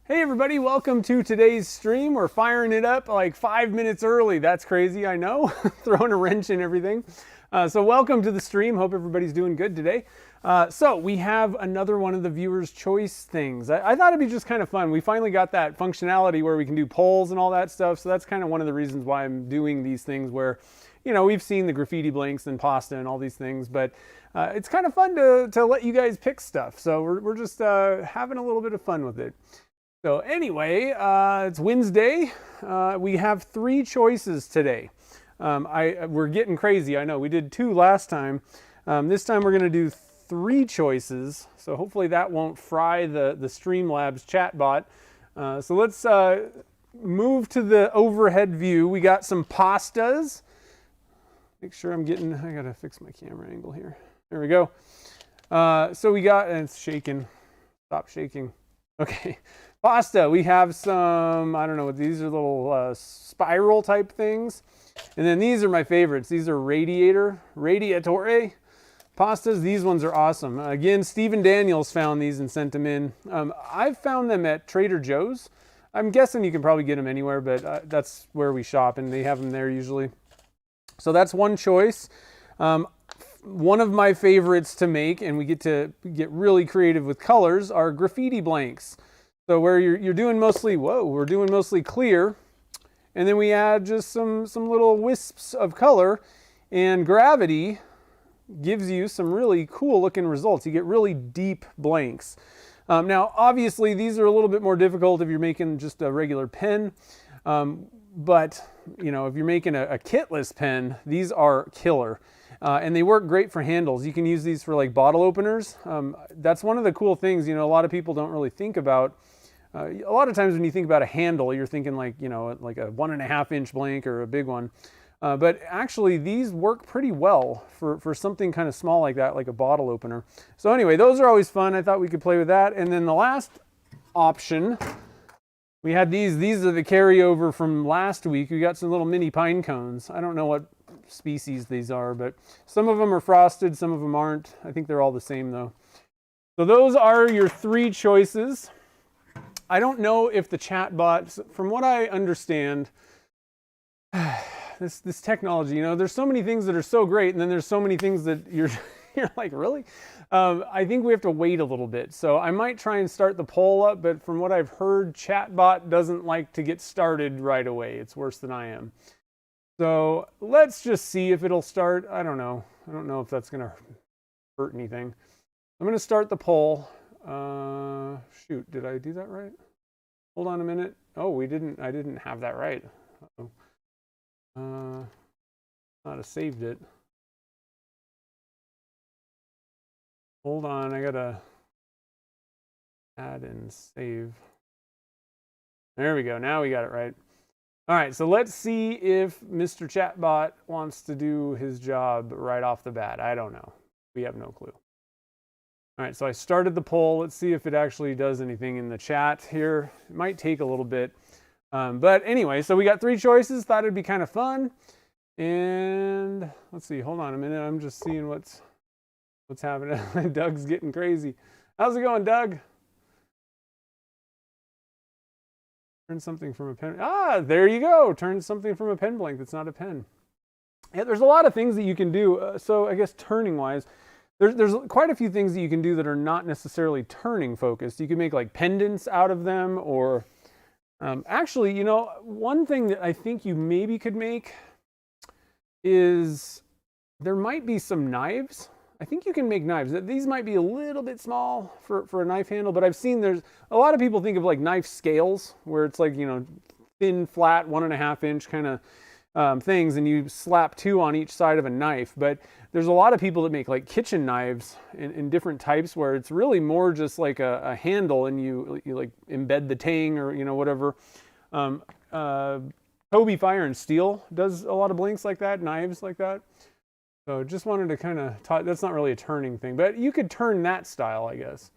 Hey everybody, welcome to today's stream. We're firing it up like 5 minutes early. That's crazy, I know. Throwing a wrench in everything. So welcome to the stream. Hope everybody's doing good today. So we have another one of the viewer's choice things. I thought it'd be just kind of fun. We finally got that functionality where we can do polls and all that stuff. So that's kind of one of the reasons why I'm doing these things where, you know, we've seen the graffiti blanks and pasta and all these things, but it's kind of fun to let you guys pick stuff. So we're just having a little bit of fun with it. So anyway, it's Wednesday. We have 3 choices today. We're getting crazy, I know. We did 2 last time. This time we're going to do 3 choices. So hopefully that won't fry the Streamlabs chatbot. So let's move to the overhead view. We got some pastas. Make sure I got to fix my camera angle here. There we go. So we got, and it's shaking. Stop shaking. Okay. Pasta, we have some, I don't know what these are, little spiral type things. And then these are my favorites. These are radiatore pastas. These ones are awesome. Again, Stephen Daniels found these and sent them in. I've found them at Trader Joe's. I'm guessing you can probably get them anywhere, but that's where we shop and they have them there usually. So that's one choice. One of my favorites to make, and we get to get really creative with colors, are graffiti blanks. So where you're doing mostly, we're doing mostly clear, and then we add just some little wisps of color, and gravity gives you some really cool looking results. You get really deep blanks. Now, obviously, these are a little bit more difficult if you're making just a regular pen, but you know, if you're making a kitless pen, these are killer. And they work great for handles. You can use these for like bottle openers. That's one of the cool things, you know, a lot of people don't really think about. A lot of times when you think about a handle, you're thinking like, you know, like a 1.5 inch blank or a big one. But actually these work pretty well for something kind of small like that, like a bottle opener. So anyway, those are always fun. I thought we could play with that. And then the last option, we had these are the carryover from last week. We got some little mini pine cones. I don't know what species these are, but some of them are frosted, some of them aren't. I think they're all the same though. So those are your 3 choices. I don't know if the chatbot, from what I understand, this technology, you know, there's so many things that are so great, and then there's so many things that you're like, really? I think we have to wait a little bit. So I might try and start the poll up, but from what I've heard, chatbot doesn't like to get started right away. It's worse than I am. So let's just see if it'll start. I don't know. I don't know if that's going to hurt anything. I'm going to start the poll. Shoot, did I do that right? Hold on a minute. Oh, I didn't have that right. Uh-oh. Not have saved it. Hold on, I gotta add and save. There we go, now we got it right. All right, so let's see if Mr. Chatbot wants to do his job right off the bat. I don't know. We have no clue. All right, so I started the poll. Let's see if it actually does anything in the chat here. It might take a little bit. But anyway, so we got 3 choices. Thought it'd be kind of fun. And let's see, hold on a minute. I'm just seeing what's happening. Doug's getting crazy. How's it going, Doug? Turn something from a pen. Ah, there you go. Turn something from a pen blank that's not a pen. Yeah, there's a lot of things that you can do. So I guess turning wise, there's quite a few things that you can do that are not necessarily turning focused. You can make like pendants out of them, or actually, you know, one thing that I think you maybe could make is there might be some knives. I think you can make knives. These might be a little bit small for a knife handle, but I've seen there's a lot of people think of like knife scales where it's like, you know, thin, flat, 1.5 inch kind of things, and you slap 2 on each side of a knife. But there's a lot of people that make like kitchen knives in different types where it's really more just like a handle, and you like embed the tang or, you know, whatever. Toby Fire and Steel does a lot of blanks like that, knives like that. So just wanted to kind of talk. That's not really a turning thing, but you could turn that style, I guess.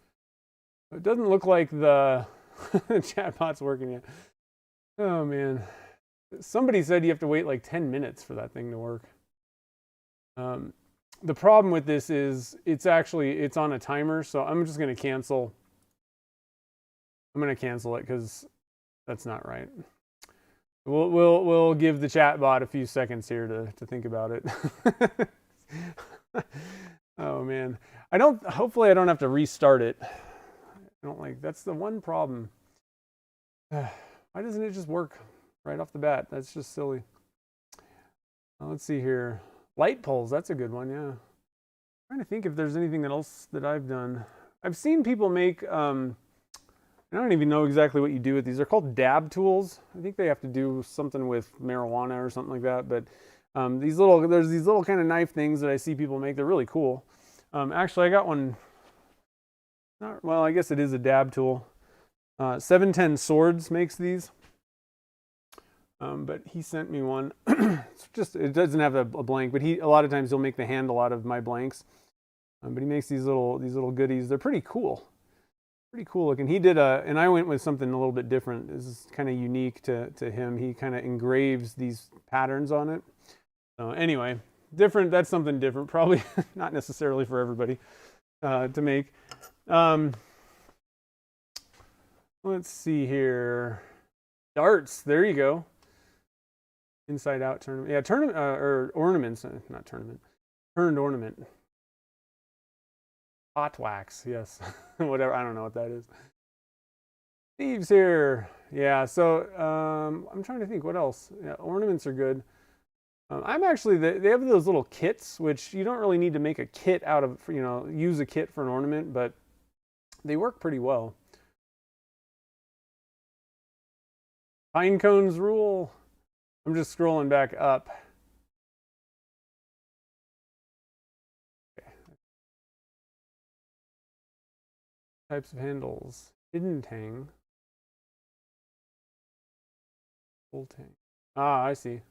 It doesn't look like the chatbot's working yet. Oh man. Somebody said you have to wait like 10 minutes for that thing to work. The problem with this is it's on a timer, so I'm just going to cancel I'm going to cancel it because that's not right. We'll give the chat bot a few seconds here to think about it. Oh man, hopefully I don't have to restart it. I don't like, that's the one problem. Why doesn't it just work right off the bat? That's just silly. Let's see here. Light poles, that's a good one, yeah. I'm trying to think if there's anything else that I've done. I've seen people make, I don't even know exactly what you do with these. They're called dab tools. I think they have to do something with marijuana or something like that. But there's these little kind of knife things that I see people make. They're really cool. Actually, I got one. Well, I guess it is a dab tool. 710 Swords makes these. But he sent me one. It doesn't have a blank, but a lot of times he'll make the handle out of my blanks. But he makes these little goodies. They're pretty cool. Pretty cool looking. He did and I went with something a little bit different. This is kind of unique to him. He kind of engraves these patterns on it. So anyway, different. That's something different. Probably not necessarily for everybody to make. Let's see here. Darts. There you go. Inside out tournament. Yeah, tournament or ornaments. Not tournament. Turned ornament. Hot wax, yes. Whatever, I don't know what that is. Steve's here. Yeah, so I'm trying to think what else. Yeah, ornaments are good. I'm actually, they have those little kits, which you don't really need to make a kit out of, use a kit for an ornament, but they work pretty well. Pinecones rule. I'm just scrolling back up. Types of handles. Hidden tang. Full tang. Ah, I see.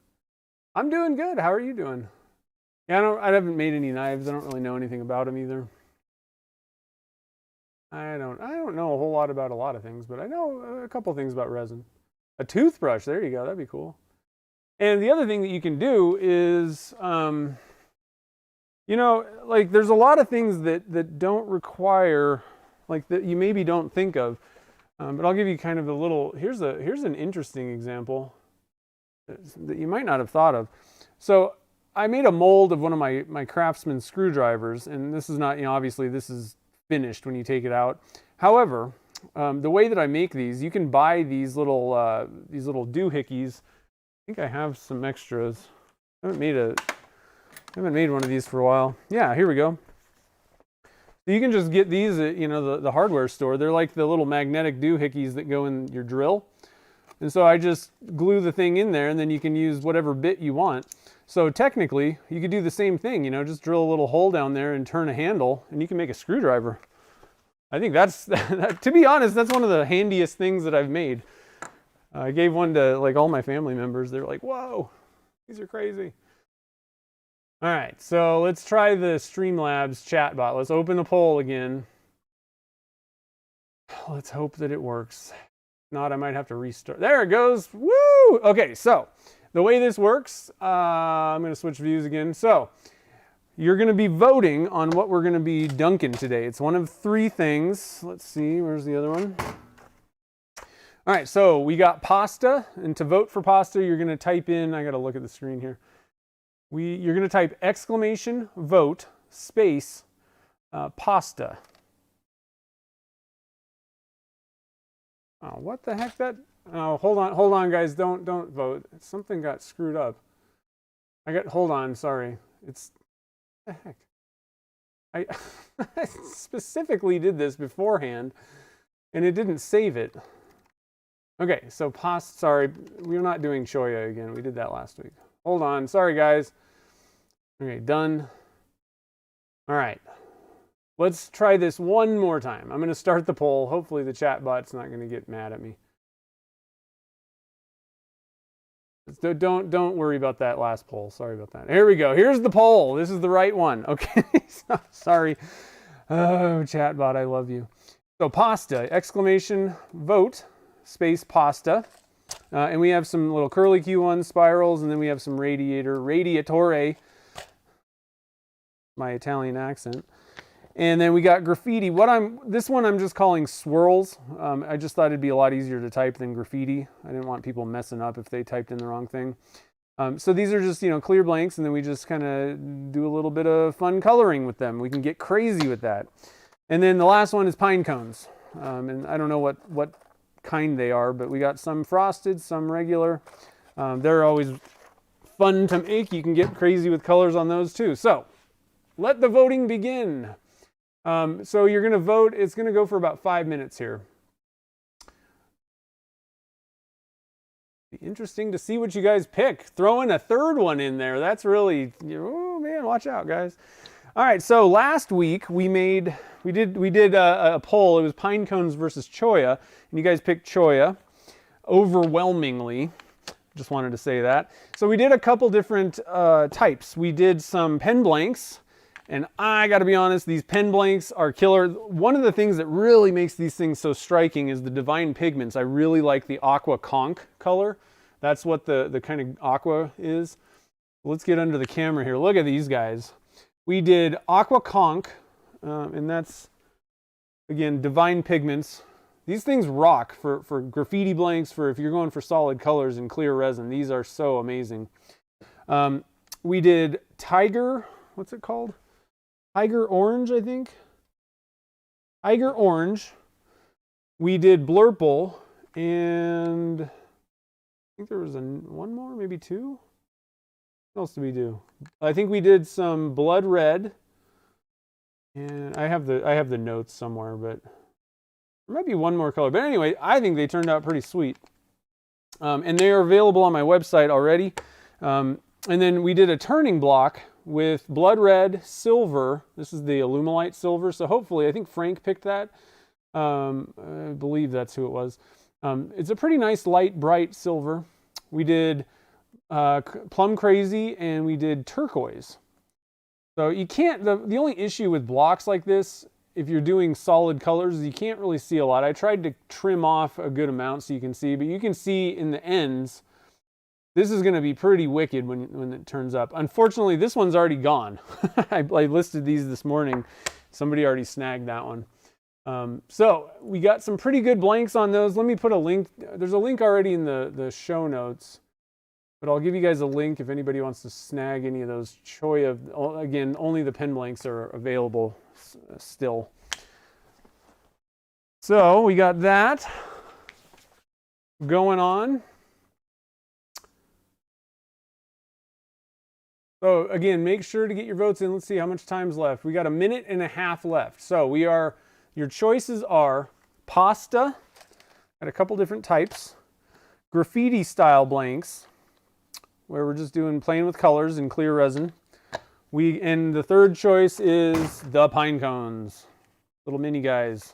I'm doing good. How are you doing? Yeah, I haven't made any knives. I don't really know anything about them either. I don't know a whole lot about a lot of things, but I know a couple things about resin. A toothbrush. There you go. That'd be cool. And the other thing that you can do is, like there's a lot of things that don't require, like that you maybe don't think of, but I'll give you kind of a little. Here's an interesting example that you might not have thought of. So I made a mold of one of my Craftsman screwdrivers, and this is not, obviously this is finished when you take it out. However, the way that I make these, you can buy these little doohickeys. I think I have some extras. I haven't made one of these for a while. Yeah, here we go. You can just get these at the hardware store. They're like the little magnetic doohickeys that go in your drill. And so I just glue the thing in there, and then you can use whatever bit you want. So technically, you could do the same thing, just drill a little hole down there and turn a handle, and you can make a screwdriver. I think that's, to be honest, that's one of the handiest things that I've made. I gave one to like all my family members. They're like, whoa, these are crazy. All right, so let's try the Streamlabs chatbot. Let's open the poll again. Let's hope that it works. If not, I might have to restart. There it goes. Woo! Okay, so the way this works, I'm going to switch views again. So you're going to be voting on what we're going to be dunking today. It's one of three things. Let's see, where's the other one? All right, so we got pasta, and to vote for pasta, you're going to type in, I got to look at the screen here. You're going to type !vote space pasta. Oh, what the heck oh, hold on guys, don't vote. Something got screwed up. Hold on, sorry. What the heck? I specifically did this beforehand and it didn't save it. Okay, so sorry, we're not doing choya again. We did that last week. Hold on, sorry guys. Okay, done. All right, let's try this one more time. I'm going to start the poll. Hopefully the chat bot's not going to get mad at me. Don't worry about that last poll. Sorry about that. Here we go. Here's the poll. This is the right one. Okay, sorry. Oh, chat bot, I love you. So pasta, !vote space pasta. And we have some little curly Q ones, spirals, and then we have some radiatore, my Italian accent. And then we got graffiti. This one I'm just calling swirls. I just thought it'd be a lot easier to type than graffiti. I didn't want people messing up if they typed in the wrong thing. So these are just, clear blanks, and then we just kind of do a little bit of fun coloring with them. We can get crazy with that. And then the last one is pine cones. And I don't know what kind they are, but we got some frosted, some regular. They're always fun to make. You can get crazy with colors on those too. So let the voting begin. So you're going to vote. It's going to go for about 5 minutes here. Be interesting to see what you guys pick. Throw in a third one in there. That's really, oh man, watch out, guys. All right, so last week we did a poll. It was Pinecones versus Choya, and you guys picked Choya overwhelmingly. Just wanted to say that. So we did a couple different types. We did some pen blanks, and I got to be honest, these pen blanks are killer. One of the things that really makes these things so striking is the divine pigments. I really like the aqua conch color. That's what the kind of aqua is. Let's get under the camera here. Look at these guys. We did aqua conch, and that's, again, divine pigments. These things rock for graffiti blanks, for if you're going for solid colors and clear resin. These are so amazing. We did tiger, what's it called? Tiger orange, I think. Tiger orange. We did blurple, and I think there was one more, maybe two. What else did we do? I think we did some blood red, and I have the notes somewhere, but there might be one more color. But anyway, I think they turned out pretty sweet, and they are available on my website already. And then we did a turning block with blood red, silver. This is the Alumilite silver. So hopefully, I think Frank picked that. I believe that's who it was. It's a pretty nice light, bright silver. We did plum crazy, and we did turquoise. So you can't, the only issue with blocks like this, if you're doing solid colors, is you can't really see a lot. I tried to trim off a good amount so you can see, but you can see in the ends, this is going to be pretty wicked when it turns up. Unfortunately, this one's already gone. I listed these this morning. Somebody already snagged that one. So we got some pretty good blanks on those. Let me put a link. There's a link already in the show notes, but I'll give you guys a link if anybody wants to snag any of those Choya. Again, only the pen blanks are available still. So we got that going on. So again, make sure to get your votes in. Let's see how much time's left. We got 1.5 minutes left. So your choices are pasta, got a couple different types, graffiti style blanks, where we're just doing plain with colors and clear resin. And the third choice is the pine cones, little mini guys.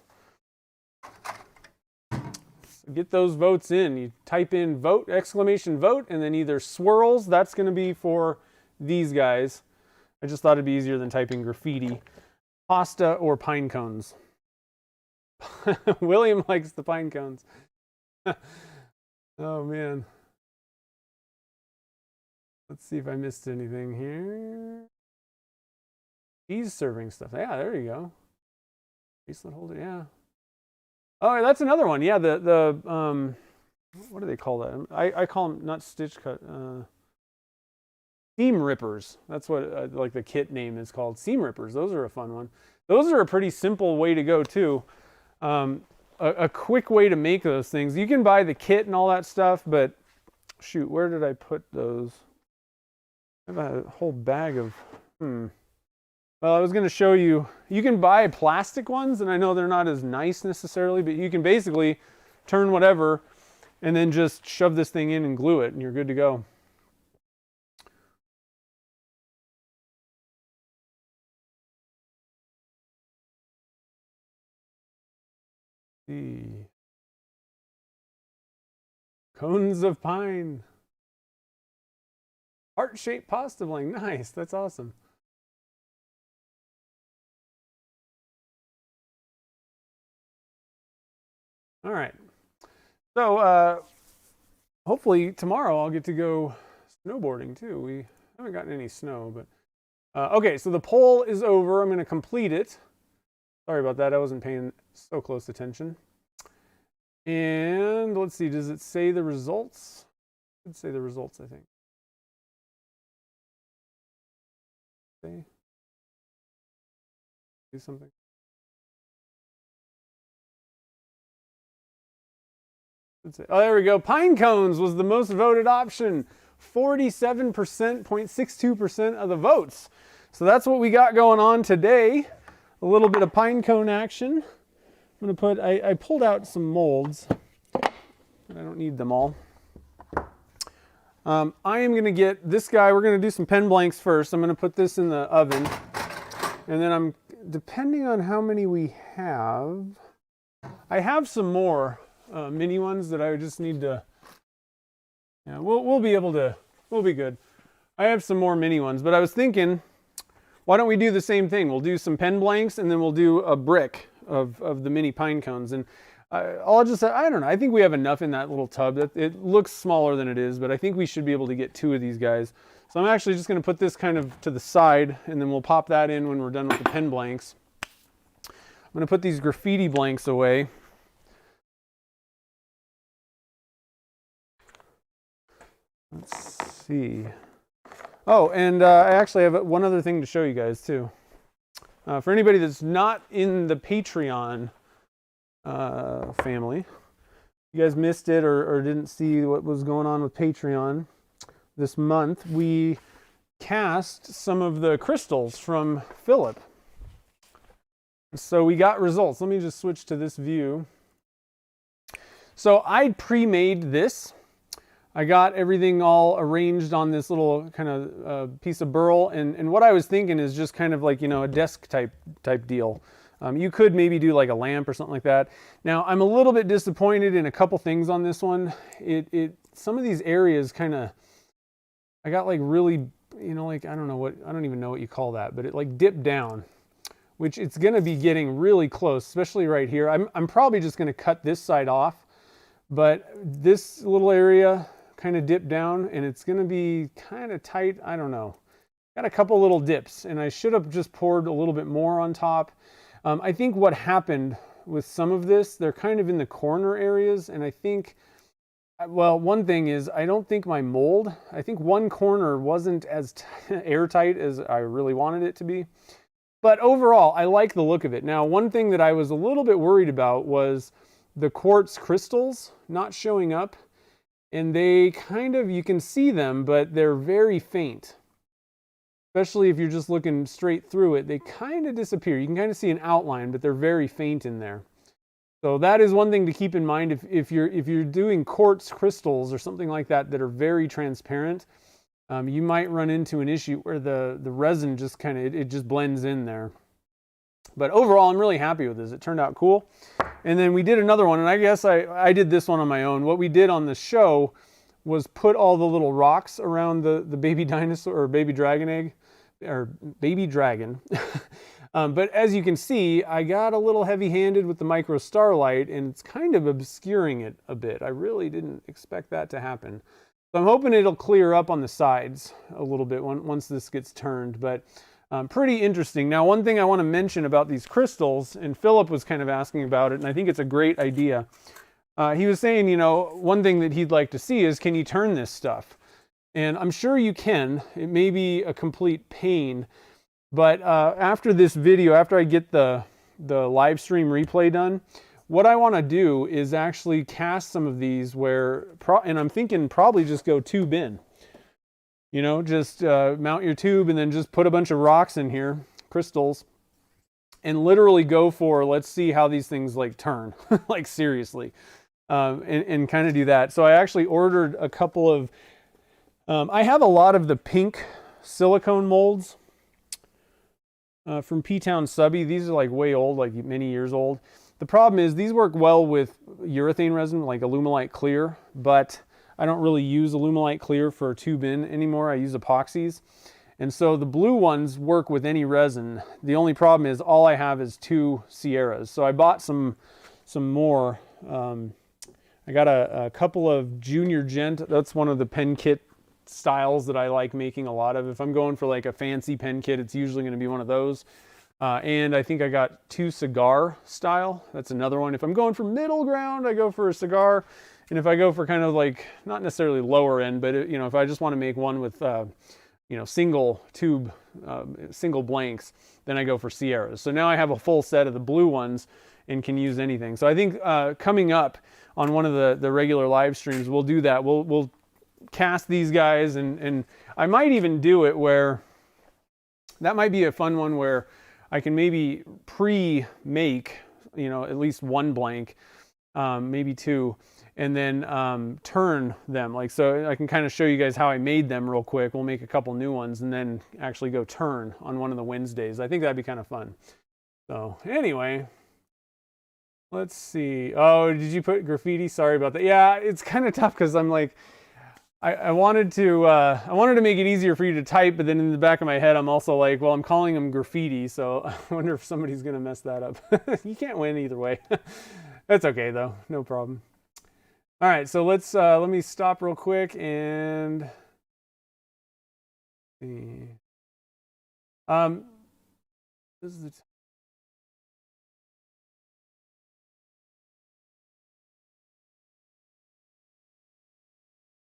So get those votes in. You type in vote, !vote, and then either swirls, that's going to be for these guys. I just thought it'd be easier than typing graffiti, pasta, or pine cones. William likes the pine cones. Oh man. Let's see if I missed anything here. He's serving stuff. Yeah, there you go. Bracelet holder, yeah. Oh, that's another one. Yeah, the what do they call that? I call them not stitch cut. Seam rippers. That's what like the kit name is called. Seam rippers. Those are a fun one. Those are a pretty simple way to go too. A quick way to make those things. You can buy the kit and all that stuff, but shoot, where did I put those? I have a whole bag of, Well, I was going to show you, you can buy plastic ones, and I know they're not as nice necessarily, but you can basically turn whatever and then just shove this thing in and glue it, and you're good to go. See. Cones of pine. Heart-shaped pasta blank. Nice. That's awesome. All right. So hopefully tomorrow I'll get to go snowboarding too. We haven't gotten any snow, but okay. So the poll is over. I'm going to complete it. Sorry about that. I wasn't paying so close attention. And let's see, does it say the results? It should say the results, I think. Okay. Do something. Oh, there we go. Pinecones was the most voted option. 47.62% of the votes. So that's what we got going on today. A little bit of pinecone action. I'm going to put, I pulled out some molds, but I don't need them all. I am going to get this guy, we're going to do some pen blanks first. I'm going to put this in the oven. And then depending on how many we have, I have some more mini ones that I just need to, yeah, we'll be able to, we'll be good. I have some more mini ones, but I was thinking, why don't we do the same thing? We'll do some pen blanks and then we'll do a brick of the mini pine cones. And I'll just say, I don't know, I think we have enough in that little tub. It looks smaller than it is, but I think we should be able to get 2 of these guys. So I'm actually just going to put this kind of to the side and then we'll pop that in when we're done with the pen blanks. I'm going to put these graffiti blanks away. Let's see. Oh, and I actually have one other thing to show you guys too. For anybody that's not in the Patreon family, you guys missed it or didn't see what was going on with Patreon this month, we cast some of the crystals from Philip. So we got results. Let me just switch to this view. So I pre-made this. I got everything all arranged on this little kind of piece of burl, and what I was thinking is just kind of like, you know, a desk type deal. You could maybe do like a lamp or something like that. Now I'm a little bit disappointed in a couple things on this one. Some of these areas kind of, I got like really, you know, like I don't even know what you call that, but it like dipped down, which it's going to be getting really close, especially right here. I'm probably just going to cut this side off, but this little area kind of dip down and it's going to be kind of tight. I don't know. Got a couple little dips and I should have just poured a little bit more on top. I think what happened with some of this, they're kind of in the corner areas, and I think, well, one thing is I don't think my mold, I think one corner wasn't as airtight as I really wanted it to be. But overall, I like the look of it. Now, one thing that I was a little bit worried about was the quartz crystals not showing up. And they kind of, you can see them, but they're very faint. Especially if you're just looking straight through it, they kind of disappear. You can kind of see an outline, but they're very faint in there. So that is one thing to keep in mind if you're doing quartz crystals or something like that that are very transparent. You might run into an issue where the resin just kind of, it just blends in there. But overall, I'm really happy with this. It turned out cool. And then we did another one, and I guess I did this one on my own. What we did on the show was put all the little rocks around the baby dinosaur or baby dragon egg, or baby dragon. But as you can see, I got a little heavy-handed with the micro starlight, and it's kind of obscuring it a bit. I really didn't expect that to happen. So I'm hoping it'll clear up on the sides a little bit once this gets turned. But pretty interesting. Now, one thing I want to mention about these crystals, and Philip was kind of asking about it, and I think it's a great idea. He was saying, you know, one thing that he'd like to see is, can you turn this stuff? And I'm sure you can. It may be a complete pain, but after this video, after I get the live stream replay done, what I want to do is actually cast some of these where, and I'm thinking probably just go tube in. You know, just mount your tube and then just put a bunch of rocks in here, crystals, and literally go for, let's see how these things like turn, like seriously, and kind of do that. So I actually ordered a couple of, I have a lot of the pink silicone molds from P-Town Subby. These are like way old, like many years old. The problem is these work well with urethane resin, like Alumilite Clear, but I don't really use Alumilite Clear for tube in anymore. I use epoxies. And so the blue ones work with any resin. The only problem is all I have is 2 Sierras. So I bought some more. I got a couple of Junior Gent. That's one of the pen kit styles that I like making a lot of. If I'm going for like a fancy pen kit, it's usually going to be one of those. And I think I got 2 cigar style. That's another one. If I'm going for middle ground, I go for a cigar. And if I go for kind of like, not necessarily lower end, but you know, if I just want to make one with, you know, single tube, single blanks, then I go for Sierras. So now I have a full set of the blue ones and can use anything. So I think coming up on one of the regular live streams, we'll do that. We'll cast these guys, and I might even do it where, that might be a fun one where I can maybe pre-make, you know, at least 1 blank, maybe 2, and then turn them. Like, so I can kind of show you guys how I made them real quick. We'll make a couple new ones and then actually go turn on one of the Wednesdays. I think that'd be kind of fun. So anyway, let's see. Oh, did you put graffiti? Sorry about that. Yeah, it's kind of tough because I'm like, I wanted to make it easier for you to type, but then in the back of my head, I'm also like, well, I'm calling them graffiti, so I wonder if somebody's gonna mess that up. You can't win either way. That's okay though, no problem. All right, so let's let me stop real quick and see. This is the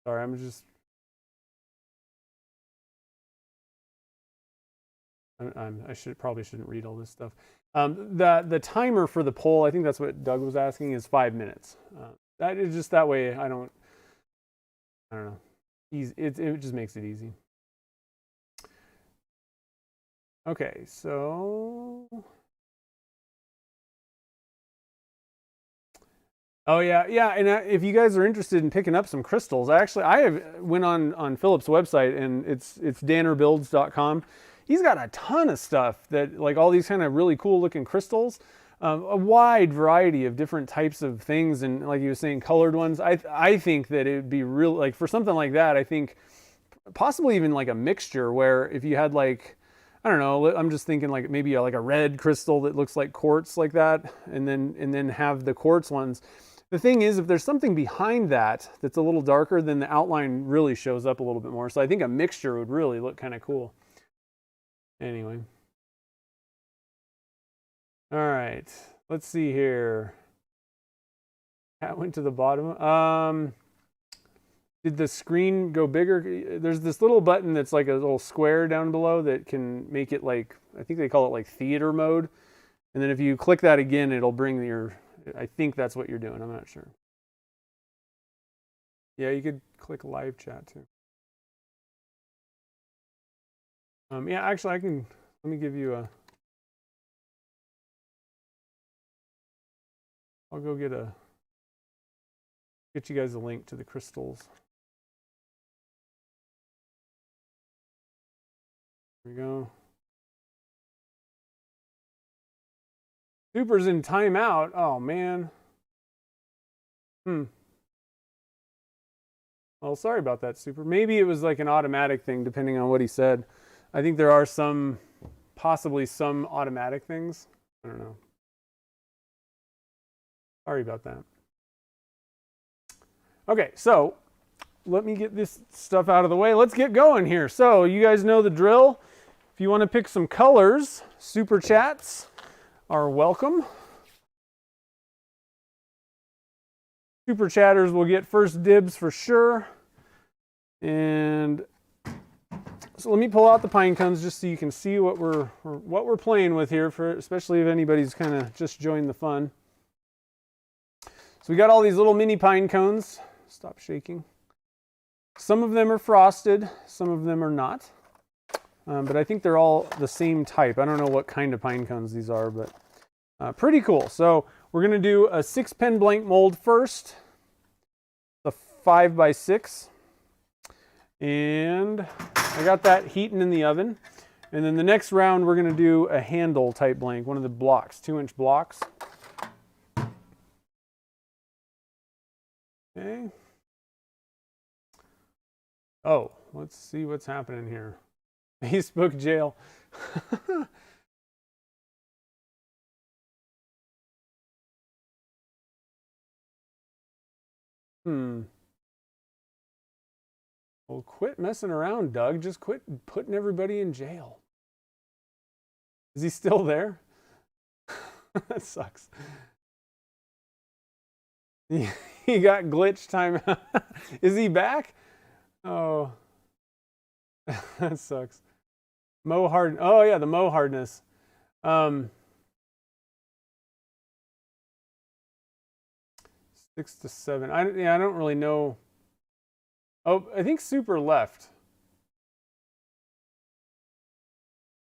sorry, I'm just. I probably shouldn't read all this stuff. The timer for the poll, I think that's what Doug was asking, is 5 minutes. That is just that way. I don't know. It just makes it easy. Okay, so. Oh yeah, and if you guys are interested in picking up some crystals, I went on Philip's website, and it's dannerbuilds.com. He's got a ton of stuff that, like, all these kind of really cool looking crystals, a wide variety of different types of things, and like you were saying, colored ones. I think that it would be real, like, for something like that, I think possibly even like a mixture where if you had, like, I don't know, I'm just thinking like maybe like a red crystal that looks like quartz like that, and then have the quartz ones. The thing is, if there's something behind that that's a little darker, then the outline really shows up a little bit more. So I think a mixture would really look kind of cool. Anyway. All right. Let's see here. That went to the bottom. Did the screen go bigger? There's this little button that's like a little square down below that can make it like, I think they call it like theater mode. And then if you click that again, it'll bring your, I think that's what you're doing. I'm not sure. Yeah, you could click live chat too. Yeah, actually I can, let me give you a, I'll go get you guys a link to the crystals. There we go. Super's in timeout. Oh man. Well, sorry about that, Super. Maybe it was like an automatic thing, depending on what he said. I think there are possibly some automatic things. I don't know. Sorry about that. Okay, so let me get this stuff out of the way. Let's get going here. So you guys know the drill. If you want to pick some colors, super chats are welcome. Super chatters will get first dibs for sure. And so let me pull out the Pinecones just so you can see what we're playing with here, for especially if anybody's kind of just joined the fun. So we got all these little mini Pinecones. Stop shaking. Some of them are frosted, some of them are not. But I think they're all the same type. I don't know what kind of Pinecones these are, but pretty cool. So we're going to do a 6-pen blank mold first, the 5x6. And I got that heating in the oven. And then the next round, we're going to do a handle type blank, one of the blocks, 2-inch blocks. Okay. Oh, let's see what's happening here. Facebook jail. Well, quit messing around, Doug. Just quit putting everybody in jail. Is he still there? That sucks. He got glitch time. Is he back? Oh, that sucks. Mow hard. Oh yeah, the mow hardness. 6 to 7. I don't really know. Oh, I think Super left.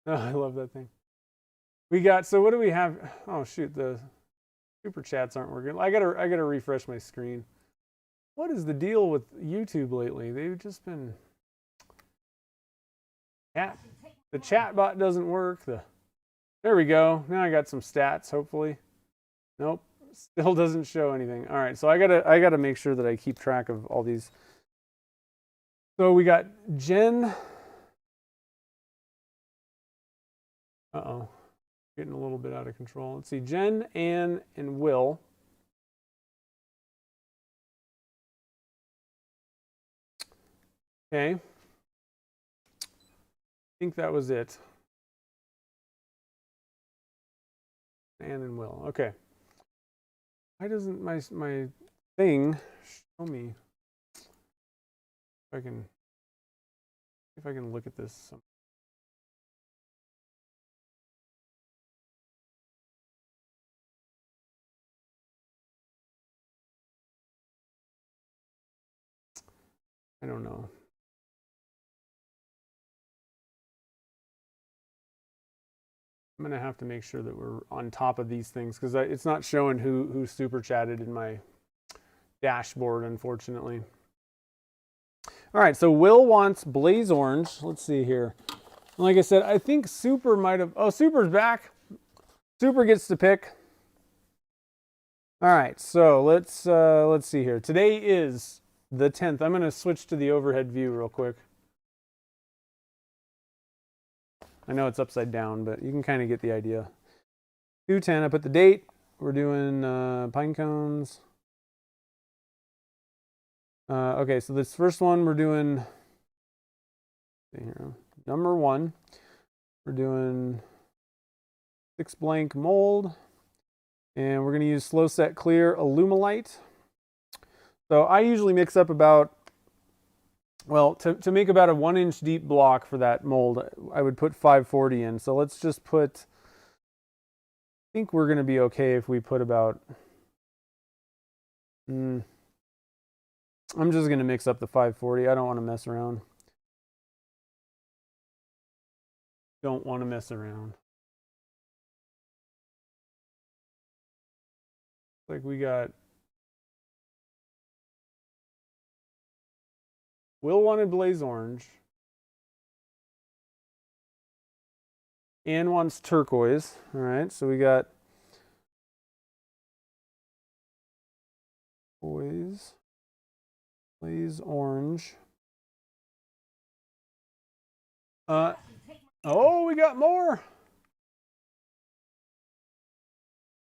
Oh, I love that thing. We got, so what do we have? Oh shoot, the super chats aren't working. I gotta refresh my screen. What is the deal with YouTube lately? They've just been, yeah, the chat bot doesn't work. There we go. Now I got some stats, hopefully. Nope, still doesn't show anything. All right, so I gotta make sure that I keep track of all these. So we got Jen. Uh-oh, getting a little bit out of control. Let's see, Jen, Ann, and Will. Okay. I think that was it. Ann and Will. Okay. Why doesn't my thing show me if I can look at this? I don't know. I'm gonna have to make sure that we're on top of these things because it's not showing who super chatted in my dashboard, unfortunately. All right, so Will wants blaze orange. Let's see here. Like I said, I think Super might have. Oh, Super's back. Super gets to pick. All right, so let's see here. Today is the 10th. I'm gonna switch to the overhead view real quick. I know it's upside down, but you can kind of get the idea. 2/10. I put the date. We're doing Pinecones. Okay, so this first one we're doing. Here, number 1. We're doing 6 blank mold, and we're going to use slow set clear Alumilite. So I usually mix up about, well, to make about a 1-inch deep block for that mold, I would put 540 in. So let's just put, I think we're going to be okay if we put about, I'm just going to mix up the 540. I don't want to mess around. Don't want to mess around. Like we got, Will wanted blaze orange. Ann wants turquoise. All right, so we got turquoise, blaze orange. Oh, we got more.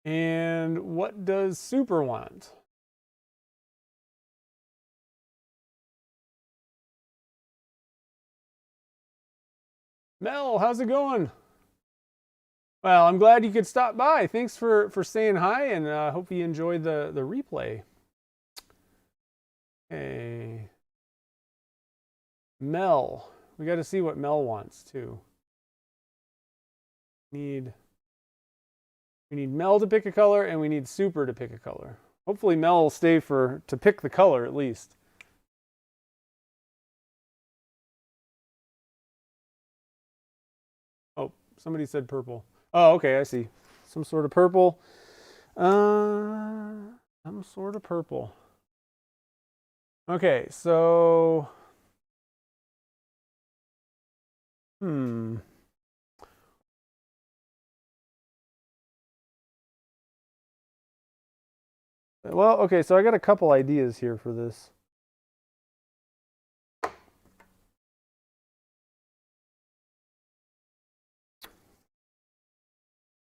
And what does Super want? Mel, how's it going? Well, I'm glad you could stop by. Thanks for saying hi, and hope you enjoyed the replay. Hey, Mel, we got to see what Mel wants too. We need Mel to pick a color, and we need Super to pick a color. Hopefully Mel will stay to pick the color at least. Oh, somebody said purple. Oh, okay, I see. Some sort of purple. Some sort of purple. Okay, so well, okay, so I got a couple ideas here for this.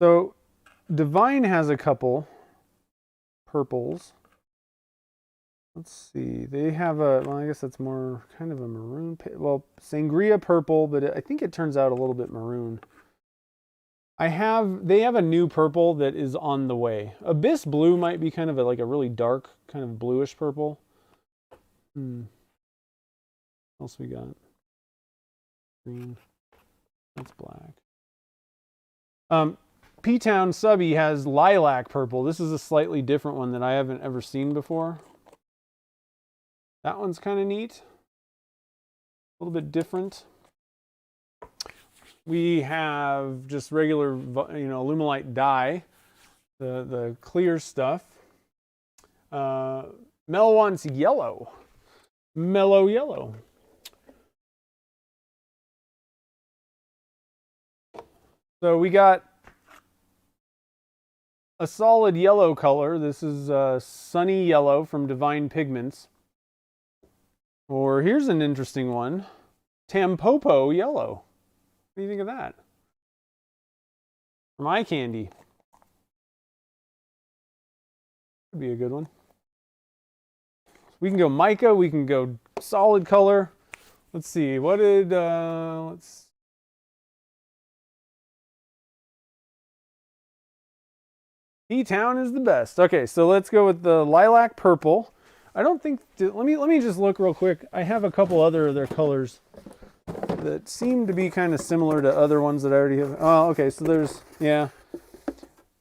So Divine has a couple purples. Let's see. They have well, I guess that's more kind of a maroon. Well, sangria purple, but I think it turns out a little bit maroon. They have a new purple that is on the way. Abyss blue might be kind of like a really dark, kind of bluish purple. What else we got? Green. That's black. P-Town Subby has lilac purple. This is a slightly different one that I haven't ever seen before. That one's kind of neat. A little bit different. We have just regular, Alumilite dye, the clear stuff. Mel wants yellow, mellow yellow. So we got a solid yellow color. This is Sunny Yellow from Divine Pigments. Or here's an interesting one, Tampopo Yellow. What do you think of that? From Eye Candy. Could be a good one. We can go mica, we can go solid color. Let's see, what did, P-Town is the best. Okay, so let's go with the lilac purple. I don't think, let me just look real quick. I have a couple other of their colors that seem to be kind of similar to other ones that I already have. Oh, okay, so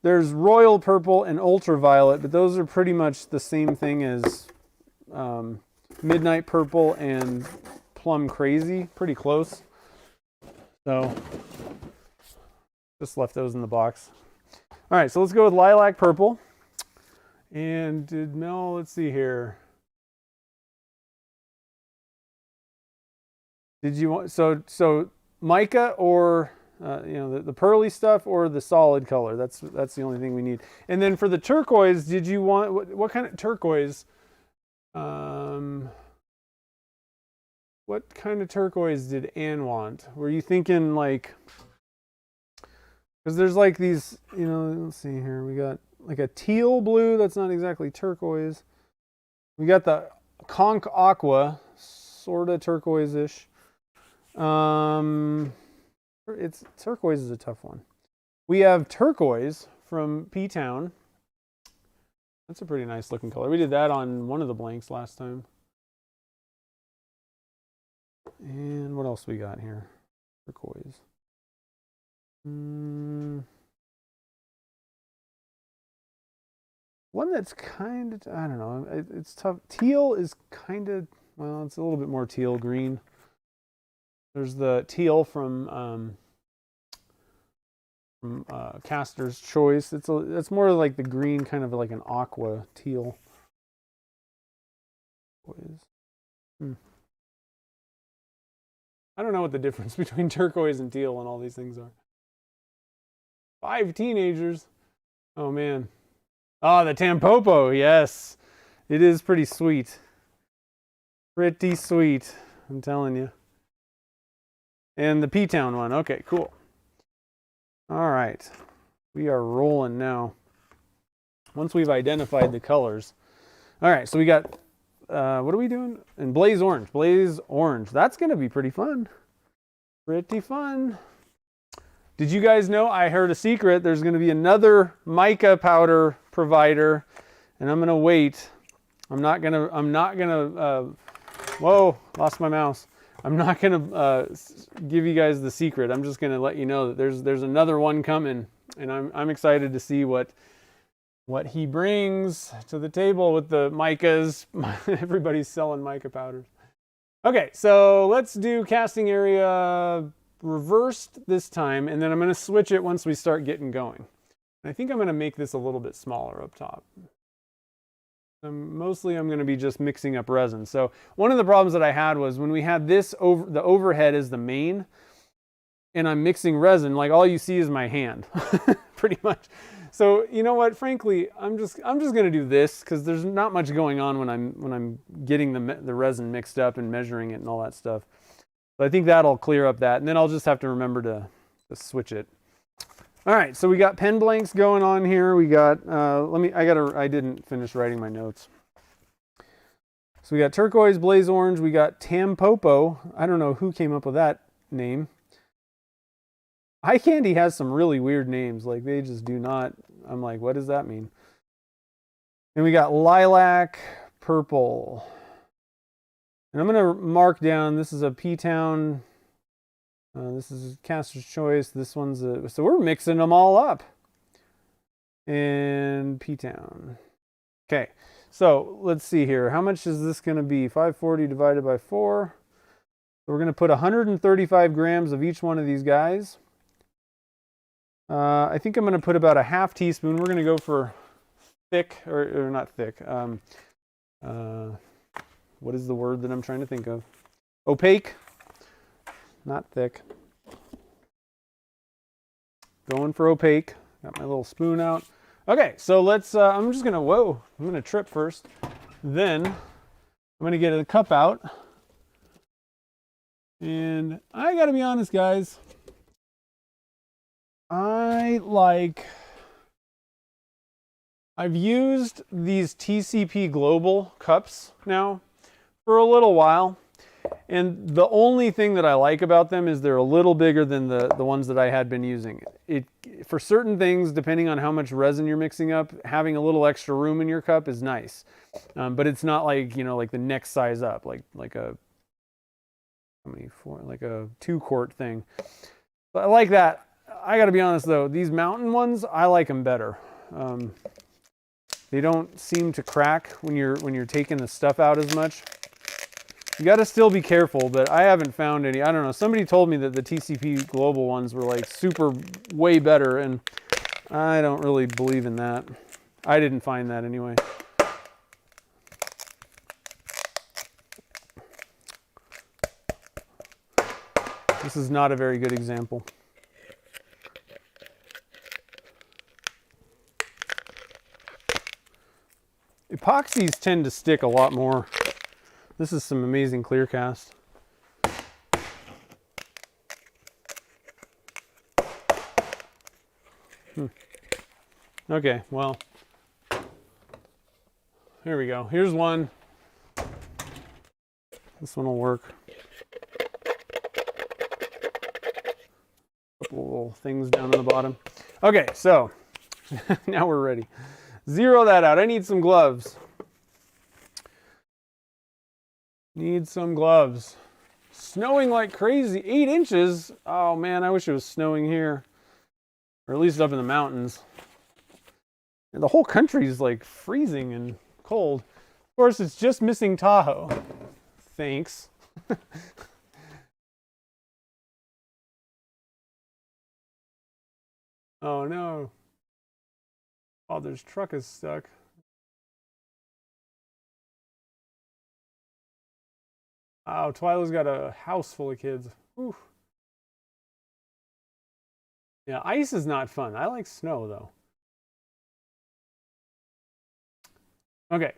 there's royal purple and ultraviolet, but those are pretty much the same thing as midnight purple and plum crazy, pretty close. So just left those in the box. All right, so let's go with lilac purple. And let's see here. Did you want, so mica or, the pearly stuff or the solid color? That's the only thing we need. And then for the turquoise, did you want, what kind of turquoise? What kind of turquoise did Anne want? Were you thinking like, because there's like these, let's see here. We got like a teal blue. That's not exactly turquoise. We got the conch aqua, sort of turquoise-ish. It's turquoise is a tough one. We have turquoise from P-Town. That's a pretty nice looking color. We did that on one of the blanks last time. And what else we got here? Turquoise. One that's kind of, I don't know, it's tough. Teal is kind of, well, it's a little bit more teal green. There's the teal from Caster's Choice. It's more like the green, kind of like an aqua teal. I don't know what the difference between turquoise and teal and all these things are. 5 teenagers. Oh man. Oh, the Tampopo. Yes, it is pretty sweet. Pretty sweet, I'm telling you. And the P-Town one. Okay, cool. All right. We are rolling now. Once we've identified the colors. All right, so we got, what are we doing? And Blaze Orange. Blaze Orange. That's going to be pretty fun. Pretty fun. Did you guys know, I heard a secret, there's going to be another mica powder provider, and I'm going to wait. I'm not going to, whoa, lost my mouse. I'm not going to give you guys the secret. I'm just going to let you know that there's another one coming, and I'm excited to see what he brings to the table with the micas. Everybody's selling mica powders. Okay, so let's do casting area reversed this time, and then I'm going to switch it once we start getting going. I think I'm going to make this a little bit smaller up top. Mostly I'm going to be just mixing up resin. So one of the problems that I had was when we had this the overhead is the main, and I'm mixing resin, like all you see is my hand, pretty much. So you know what? Frankly, I'm just going to do this because there's not much going on when I'm getting the resin mixed up and measuring it and all that stuff. So I think that'll clear up that, and then I'll just have to remember to switch it. All right, so we got pen blanks going on here. We got I didn't finish writing my notes. So we got turquoise, blaze orange. We got Tampopo. I don't know who came up with that name. Eye candy has some really weird names. Like they just do not. I'm like, what does that mean? And we got lilac, purple. And I'm gonna mark down. This is a P-Town. This is Caster's Choice. This one's a. So we're mixing them all up. And P-Town. Okay. So let's see here. How much is this going to be? 540 divided by 4. So we're going to put 135 grams of each one of these guys. I think I'm going to put about a half teaspoon. We're going to go for thick, or not thick. What is the word that I'm trying to think of? Opaque. Not thick. Going for opaque. Got my little spoon out. Okay, so let's, I'm just gonna, I'm gonna trip first. Then I'm gonna get a cup out. And I gotta be honest, guys. I've used these TCP Global cups now for a little while. And the only thing that I like about them is they're a little bigger than the ones that I had been using. For certain things, depending on how much resin you're mixing up, having a little extra room in your cup is nice. But it's not like, you know, like the next size up, like a, like a 2-quart thing. But I like that. I gotta be honest though, these mountain ones, I like them better. They don't seem to crack when you're taking the stuff out as much. You got to still be careful, but I haven't found any. I don't know. Somebody told me that the TCP Global ones were like super way better, and I don't really believe in that. I didn't find that anyway. This is not a very good example. Epoxies tend to stick a lot more. This is some amazing clear cast. Okay, well, here we go. Here's one. This one will work. Couple little things down on the bottom. Okay, so now we're ready. Zero that out. I need some gloves. Need some gloves. Snowing like crazy. 8 inches. Oh man, I wish it was snowing here. Or at least up in the mountains. And the whole country is like freezing and cold. Of course, it's just missing Tahoe. Thanks. Oh no. Father's truck is stuck. Oh, Twyla's got a house full of kids. Whew. Yeah, ice is not fun. I like snow though. Okay.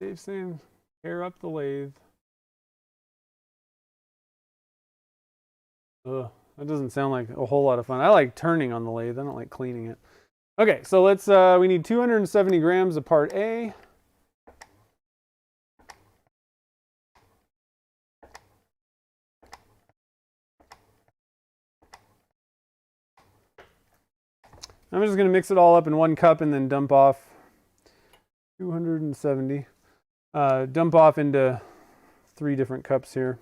Dave's saying, tear up the lathe. Ugh, that doesn't sound like a whole lot of fun. I like turning on the lathe. I don't like cleaning it. Okay, so let's, we need 270 grams of part A. I'm just going to mix it all up in 1 cup and then dump off 270. Dump off into 3 different cups here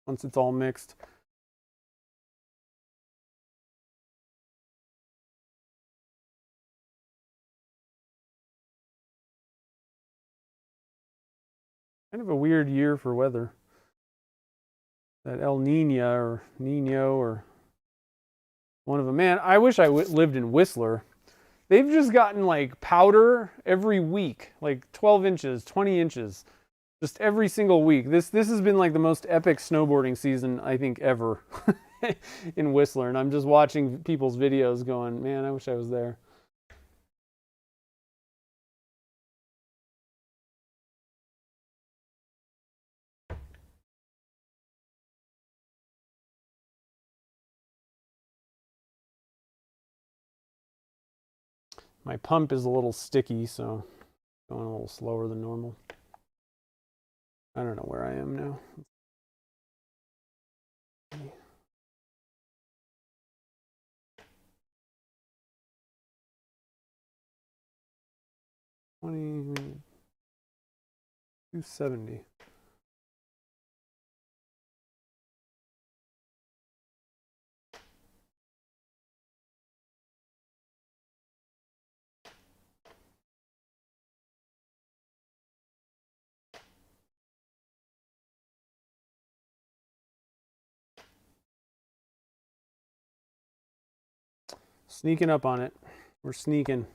once it's all mixed. Kind of a weird year for weather. That El Nino or Nino or one of them. Man, I wish I lived in Whistler. They've just gotten like powder every week, like 12 inches, 20 inches, just every single week. This has been like the most epic snowboarding season I think ever in Whistler, and I'm just watching people's videos going, man, I wish I was there. My pump is a little sticky, so going a little slower than normal. I don't know where I am now. 270. Sneaking up on it. We're sneaking.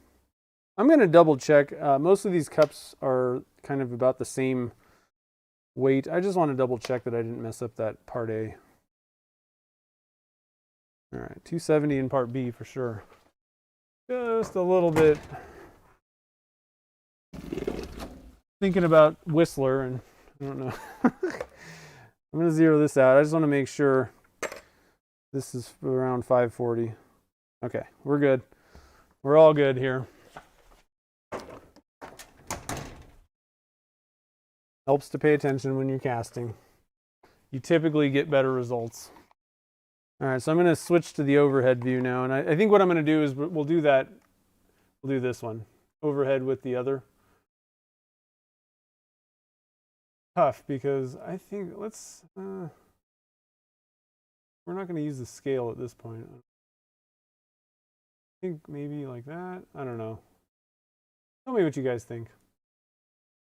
I'm going to double check. Most of these cups are kind of about the same weight. I just want to double check that I didn't mess up that part A. All right, 270 in part B for sure. Just a little bit. Thinking about Whistler, and I don't know. I'm going to zero this out. I just want to make sure this is around 540. Okay, we're good. We're all good here. Helps to pay attention when you're casting. You typically get better results. All right, so I'm going to switch to the overhead view now, and I think what I'm going to do is we'll do that. We'll do this one, overhead with the other. Tough, because I think we're not going to use the scale at this point. I think maybe like that. I don't know. Tell me what you guys think.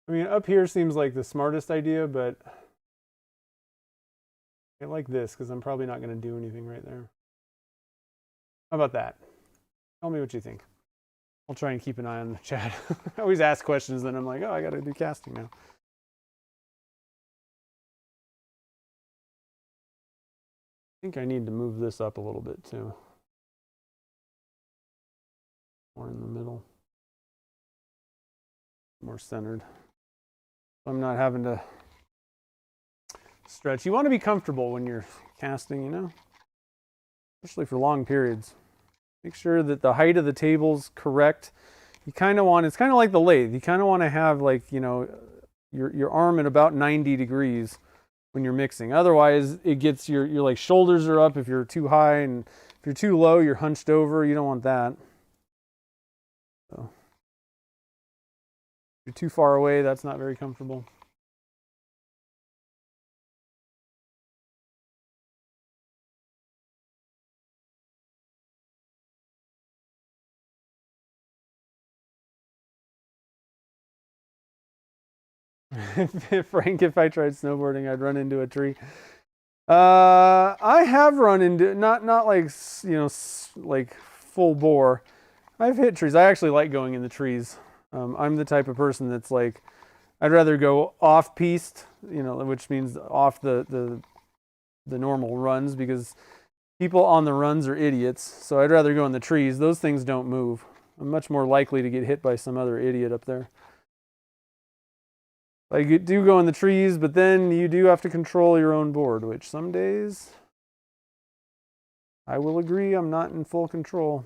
I mean, up here seems like the smartest idea, but I like this because I'm probably not going to do anything right there. How about that? Tell me what you think. I'll try and keep an eye on the chat. I always ask questions, then I'm like, oh, I got to do casting now. I think I need to move this up a little bit too. More in the middle. More centered. I'm not having to stretch. You want to be comfortable when you're casting, you know, especially for long periods. Make sure that the height of the table's correct. You kind of want, it's kind of like the lathe. You kind of want to have, like, you know, your arm at about 90 degrees when you're mixing. Otherwise, it gets your like shoulders are up if you're too high, and if you're too low, you're hunched over. You don't want that. So if you're too far away, that's not very comfortable. Frank, if I tried snowboarding, I'd run into a tree. I have run into, not like, you know, like full bore. I've hit trees. I actually like going in the trees. I'm the type of person that's like, I'd rather go off piste, you know, which means off the normal runs, because people on the runs are idiots. So I'd rather go in the trees. Those things don't move. I'm much more likely to get hit by some other idiot up there. Like, you do go in the trees, but then you do have to control your own board, which some days, I will agree, I'm not in full control.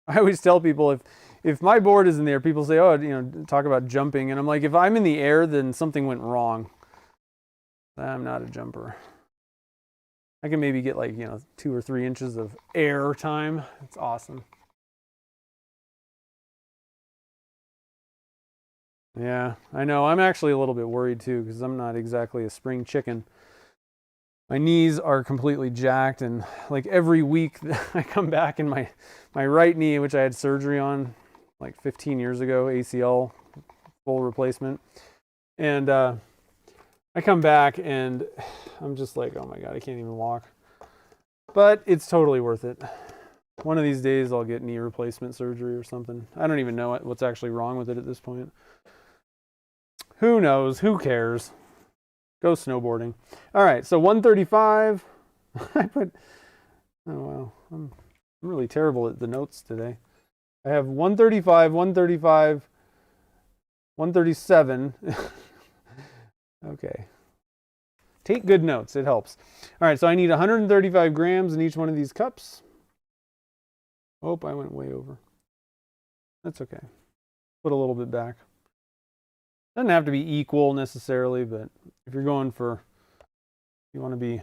I always tell people, if my board is in the air, people say, oh, you know, talk about jumping. And I'm like, if I'm in the air, then something went wrong. I'm not a jumper. I can maybe get like, you know, 2 or 3 inches of air time. It's awesome. Yeah, I know. I'm actually a little bit worried too, because I'm not exactly a spring chicken. My knees are completely jacked, and like every week I come back, and my right knee, which I had surgery on like 15 years ago, ACL full replacement, and I come back and I'm just like, oh my God, I can't even walk. But it's totally worth it. One of these days I'll get knee replacement surgery or something. I don't even know what's actually wrong with it at this point. Who knows? Who cares? Go snowboarding. All right, so 135. I put, oh wow, I'm really terrible at the notes today. I have 135, 135, 137. Okay. Take good notes, it helps. All right, so I need 135 grams in each one of these cups. Oh, I went way over. That's okay. Put a little bit back. Doesn't have to be equal necessarily, but if you're going for You want to be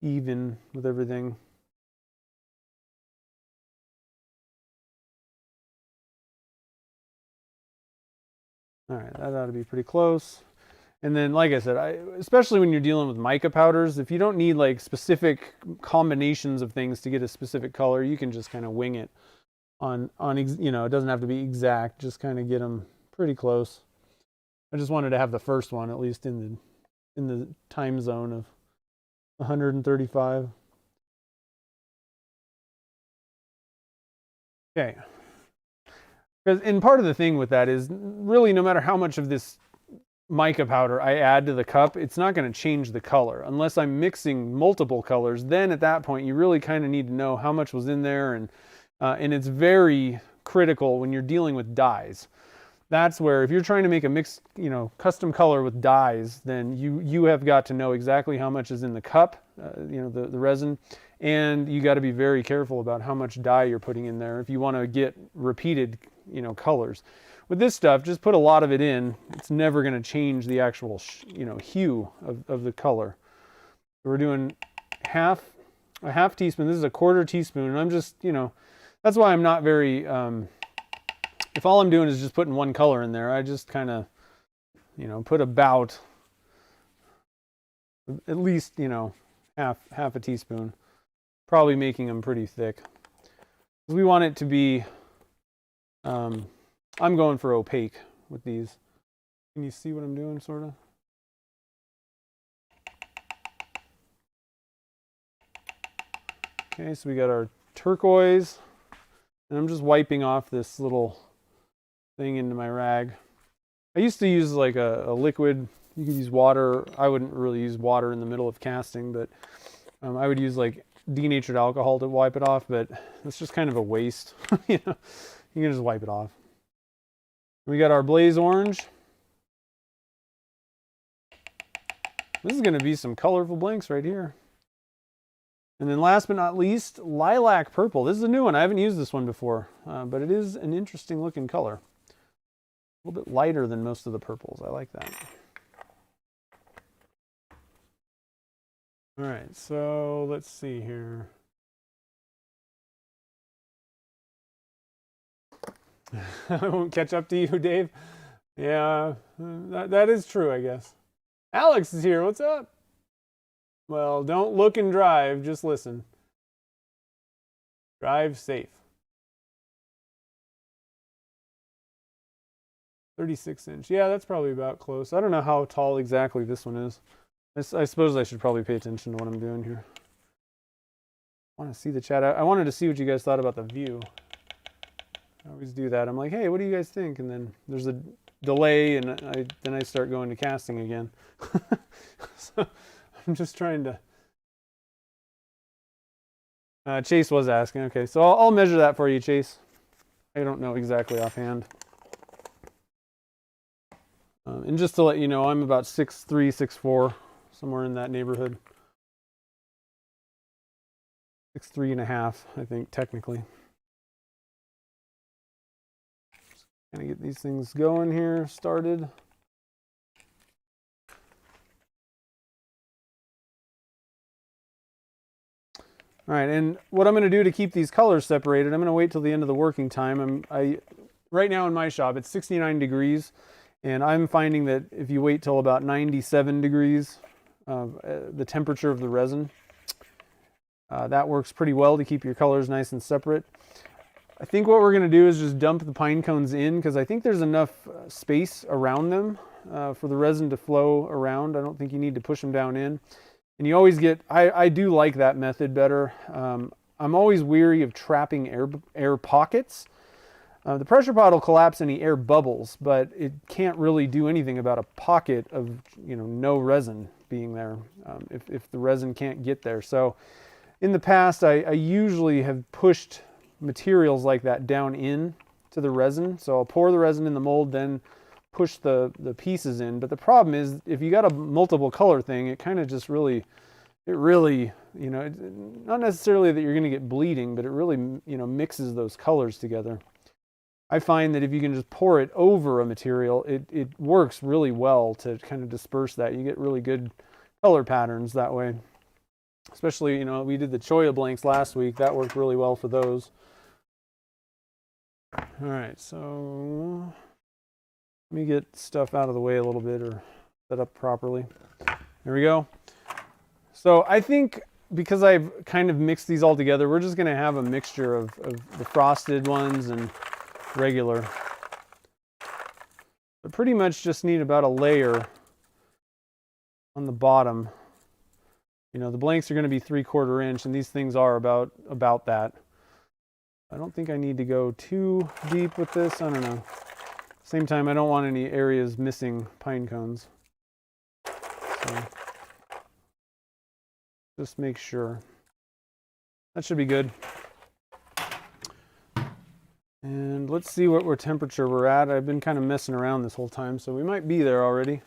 even with everything. All right, that ought to be pretty close. And then, like I said, especially when you're dealing with mica powders, if you don't need like specific combinations of things to get a specific color, you can just kind of wing it on you know, it doesn't have to be exact, just kind of get them pretty close. I just wanted to have the first one at least in the time zone of 135. Okay. And part of the thing with that is really no matter how much of this mica powder I add to the cup, it's not going to change the color. Unless I'm mixing multiple colors, then at that point you really kind of need to know how much was in there, and it's very critical when you're dealing with dyes. That's where if you're trying to make a mixed, you know, custom color with dyes, then you have got to know exactly how much is in the cup, you know, the resin, and you got to be very careful about how much dye you're putting in there if you want to get repeated, you know, colors. With this stuff, just put a lot of it in. It's never going to change the actual, you know, hue of the color. We're doing a half teaspoon. This is a quarter teaspoon, and I'm just, you know, that's why I'm not very, if all I'm doing is just putting one color in there, I just kind of, you know, put about at least, you know, half a teaspoon, probably making them pretty thick. We want it to be, I'm going for opaque with these. Can you see what I'm doing, sort of? Okay, so we got our turquoise, and I'm just wiping off this little thing into my rag. I used to use like a liquid. You could use water. I wouldn't really use water in the middle of casting, but I would use like denatured alcohol to wipe it off, but it's just kind of a waste. You know, you can just wipe it off. We got our blaze orange. This is going to be some colorful blanks right here. And then last but not least, lilac purple. This is a new one. I haven't used this one before, but it is an interesting looking color. A little bit lighter than most of the purples. I like that. All right, so let's see here. I won't catch up to you, Dave. Yeah, that is true, I guess. Alex is here. What's up? Well, don't look and drive. Just listen. Drive safe. 36-inch. Yeah, that's probably about close. I don't know how tall exactly this one is. I suppose I should probably pay attention to what I'm doing here. I want to see the chat. I wanted to see what you guys thought about the view. I always do that. I'm like, hey, what do you guys think? And then there's a delay, and then I start going to casting again. So I'm just trying to... Chase was asking. Okay, so I'll measure that for you, Chase. I don't know exactly offhand. And just to let you know, I'm about 6'3", 6'4", somewhere in that neighborhood. 6'3.5", I think, technically. Kind of get these things going here, started. All right, and what I'm going to do to keep these colors separated, I'm going to wait till the end of the working time. Right now in my shop, it's 69 degrees, and I'm finding that if you wait till about 97 degrees, the temperature of the resin, that works pretty well to keep your colors nice and separate. I think what we're going to do is just dump the pine cones in, because I think there's enough space around them for the resin to flow around. I don't think you need to push them down in. And you always get, I do like that method better. I'm always weary of trapping air pockets. The pressure pot will collapse any air bubbles, but it can't really do anything about a pocket of, you know, no resin being there if the resin can't get there. So in the past, I usually have pushed materials like that down in to the resin. So I'll pour the resin in the mold, then push the pieces in. But the problem is, if you got a multiple color thing, it kind of just really, you know, not necessarily that you're going to get bleeding, but it really, you know, mixes those colors together. I find that if you can just pour it over a material, it works really well to kind of disperse that. You get really good color patterns that way. Especially, you know, we did the choya blanks last week. That worked really well for those. All right, so let me get stuff out of the way a little bit or set up properly. There we go. So I think because I've kind of mixed these all together, we're just going to have a mixture of the frosted ones and regular. But pretty much just need about a layer on the bottom. You know, the blanks are going to be 3/4 inch, and these things are about that. I don't think I need to go too deep with this. I don't know. Same time, I don't want any areas missing pine cones. So just make sure. That should be good. And let's see what temperature we're at. I've been kind of messing around this whole time, so we might be there already.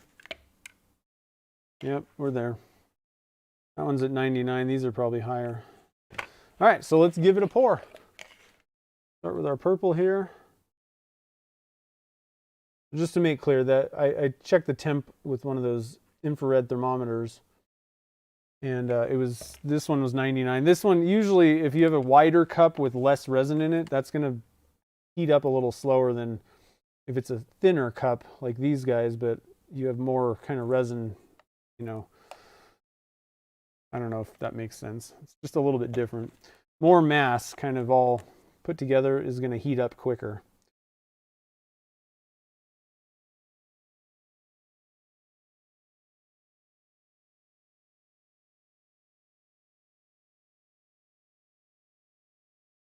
Yep, we're there. That one's at 99. These are probably higher. All right, so let's give it a pour. Start with our purple here. Just to make clear that I checked the temp with one of those infrared thermometers, and this one was 99. This one, usually if you have a wider cup with less resin in it, that's going to heat up a little slower than if it's a thinner cup like these guys, but you have more kind of resin, you know. I don't know if that makes sense. It's just a little bit different. More mass kind of all put together is going to heat up quicker.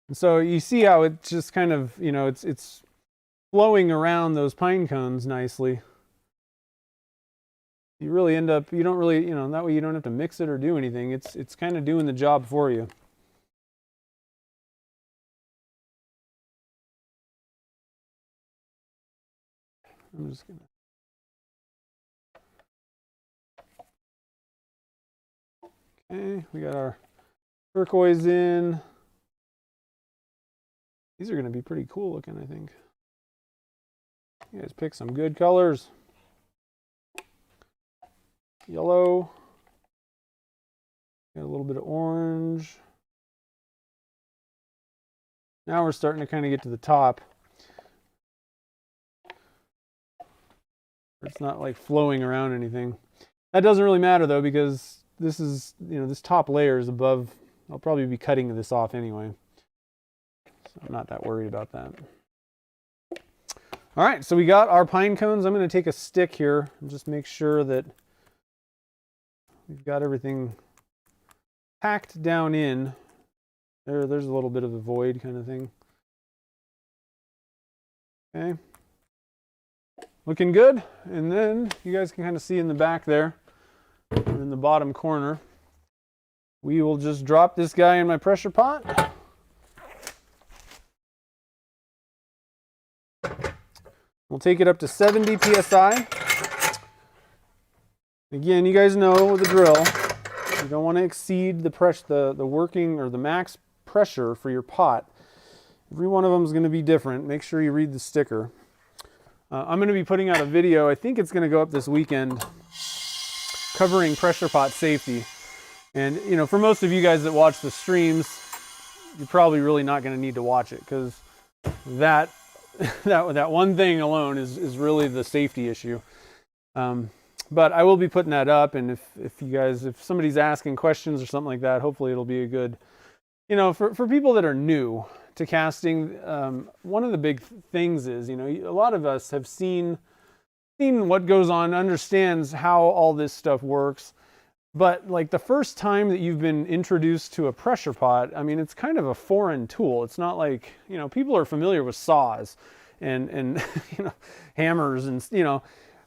And so you see how it's just kind of, you know, it's flowing around those pine cones nicely. You really end up, you don't really, you know, that way you don't have to mix it or do anything. It's kind of doing the job for you. I'm just gonna. Okay, we got our turquoise in. These are going to be pretty cool looking, I think. You guys pick some good colors. Yellow. Got a little bit of orange. Now we're starting to kind of get to the top. It's not like flowing around anything. That doesn't really matter though, because this is, you know, this top layer is above. I'll probably be cutting this off anyway. So I'm not that worried about that. All right, so we got our pine cones. I'm going to take a stick here and just make sure that we've got everything packed down in. There's a little bit of a void kind of thing. Okay. Looking good. And then you guys can kind of see in the back there, in the bottom corner, we will just drop this guy in my pressure pot. We'll take it up to 70 psi. Again, you guys know the drill. You don't want to exceed the working or the max pressure for your pot. Every one of them is going to be different. Make sure you read the sticker. I'm going to be putting out a video. I think it's going to go up this weekend, covering pressure pot safety. And you know, for most of you guys that watch the streams, you're probably really not going to need to watch it, because that one thing alone is really the safety issue. But I will be putting that up, and if somebody's asking questions or something like that, hopefully it'll be a good, you know, for people that are new to casting. One of the big things is, you know, a lot of us have seen what goes on, understands how all this stuff works. But like the first time that you've been introduced to a pressure pot, I mean, it's kind of a foreign tool. It's not like, you know, people are familiar with saws and you know, hammers and, you know,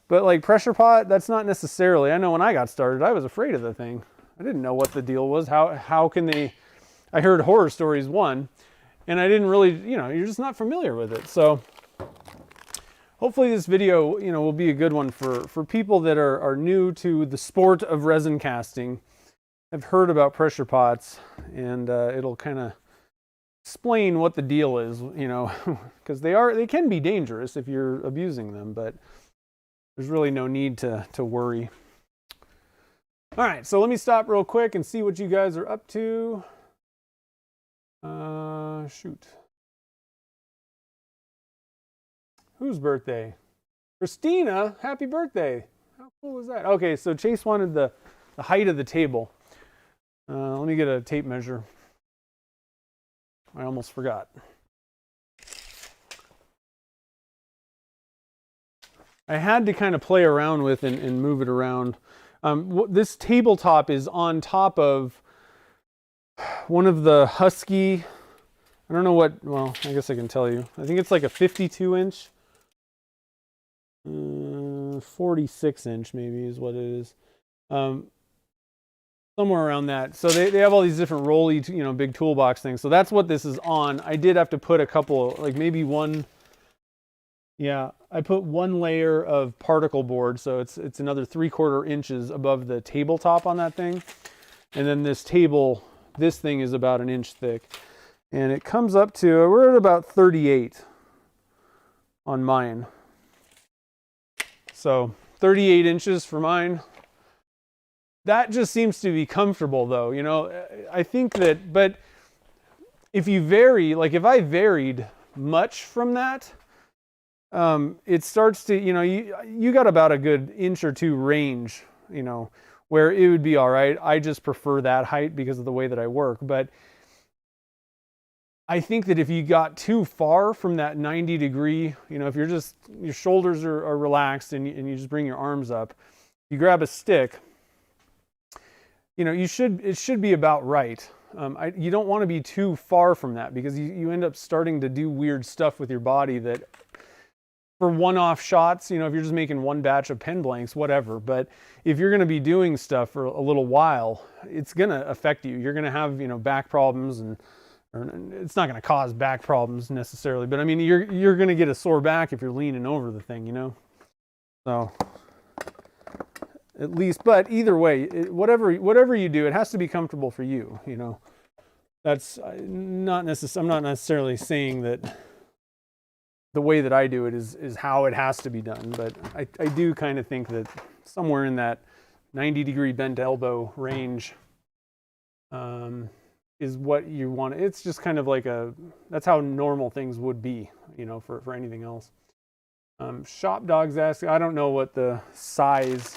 but like pressure pot, that's not necessarily. I know when I got started, I was afraid of the thing. I didn't know what the deal was. How can they, I heard horror stories, and I didn't really, you know, you're just not familiar with it. So hopefully this video, you know, will be a good one for people that are new to the sport of resin casting, have heard about pressure pots, and it'll kind of explain what the deal is, you know, because they can be dangerous if you're abusing them, but there's really no need to worry. All right, so let me stop real quick and see what you guys are up to. Shoot. Whose birthday? Christina, happy birthday. How cool is that? Okay, so Chase wanted the height of the table. Let me get a tape measure. I almost forgot. I had to kind of play around with and move it around. This tabletop is on top of one of the Husky, I don't know what, well, I guess I can tell you. I think it's like a 52 inch, 46 inch maybe is what it is. Somewhere around that. So they have all these different rolly, big toolbox things. So that's what this is on. I did have to put a couple, like maybe one, yeah, I put one layer of particle board. So it's another 3/4 inches above the tabletop on that thing. And then this thing is about an inch thick. And it comes up to, we're at about 38 on mine. So 38 inches for mine. That just seems to be comfortable though, I think that, but if you vary, like if I varied much from that, it starts to, you got about a good inch or two range, where it would be all right. I just prefer that height because of the way that I work. But I think that if you got too far from that 90 degree, if you're just, your shoulders are relaxed and you just bring your arms up, you grab a stick, it should be about right. You don't want to be too far from that because you end up starting to do weird stuff with your body that for one-off shots, if you're just making one batch of pen blanks, whatever. But if you're going to be doing stuff for a little while, it's going to affect you. You're going to have, back problems or it's not going to cause back problems necessarily, but I mean, you're going to get a sore back if you're leaning over the thing, So at least, but either way, whatever you do, it has to be comfortable for you, That's not I'm not necessarily saying that the way that I do it is how it has to be done, but I do kind of think that somewhere in that 90 degree bent elbow range is what you want. It's just kind of like that's how normal things would be, for anything else. Shop Dogs ask, I don't know what the size,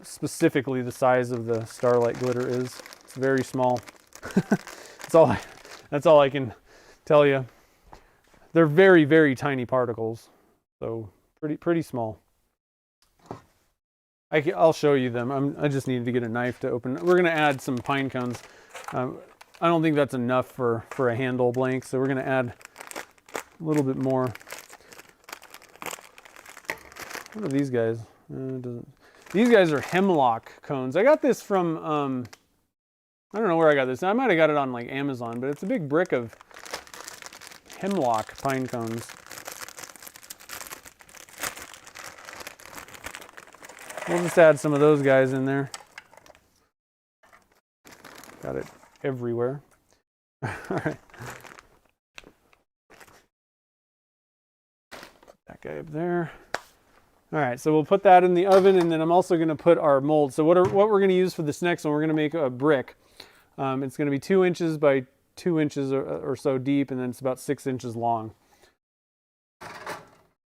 specifically the size of the Starlight glitter is. It's very small. That's all I can tell you. They're very, very tiny particles, so pretty small. I'll show you them. I just needed to get a knife to open. We're going to add some pine cones. I don't think that's enough for a handle blank, so we're going to add a little bit more. What are these guys? These guys are hemlock cones. I got this from, I don't know where I got this. I might have got it on like Amazon, but it's a big brick of hemlock pine cones. We'll just add some of those guys in there. Got it everywhere. All right. Put that guy up there. All right, so we'll put that in the oven, and then I'm also going to put our mold. So what we're going to use for this next one, we're going to make a brick. It's going to be 2 inches by 2 inches or so deep, and then it's about 6 inches long.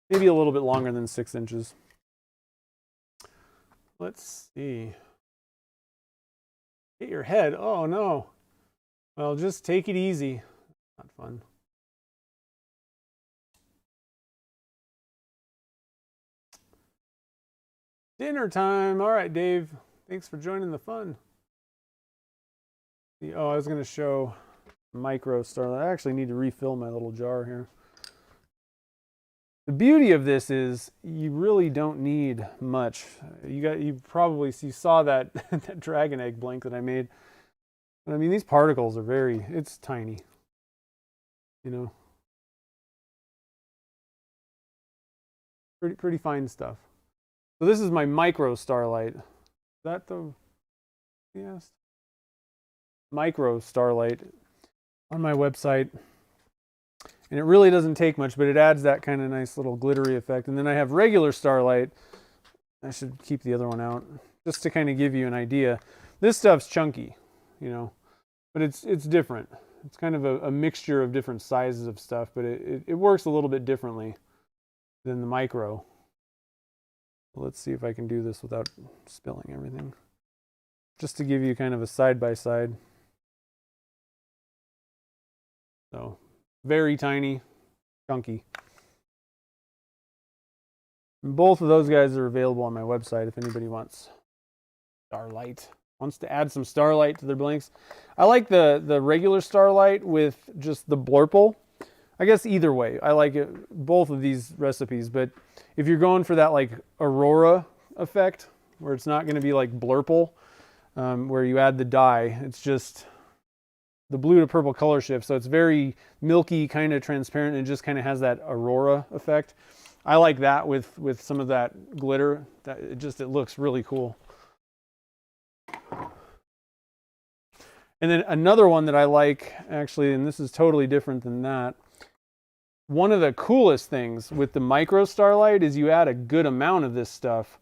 Maybe a little bit longer than 6 inches. Let's see. Hit your head. Oh no. Well, just take it easy. Not fun. Dinner time. All right, Dave. Thanks for joining the fun. Oh, I was going to show micro starlight. I actually need to refill my little jar here. The beauty of this is you really don't need much. You saw that that dragon egg blank that I made. But I mean, these particles are it's tiny. Pretty fine stuff. So this is my micro starlight. Is that the, yes, micro starlight on my website. And it really doesn't take much, but it adds that kind of nice little glittery effect. And then I have regular starlight. I should keep the other one out. just to kind of give you an idea. This stuff's chunky, you know, but it's different. It's kind of a mixture of different sizes of stuff, but it works a little bit differently than the micro. Let's see if I can do this without spilling everything. Just to give you kind of a side-by-side. So, very tiny, chunky. And both of those guys are available on my website if anybody wants starlight. Wants to add some starlight to their blanks. I like the regular starlight with just the blurple. I guess either way, I like it, both of these recipes, but if you're going for that like aurora effect, where it's not going to be like blurple, where you add the dye, it's just the blue to purple color shift, so it's very milky, kind of transparent, and it just kind of has that aurora effect. I like that with some of that glitter. That it looks really cool. And then another one that I like, actually, and this is totally different than that. One of the coolest things with the micro starlight is you add a good amount of this stuff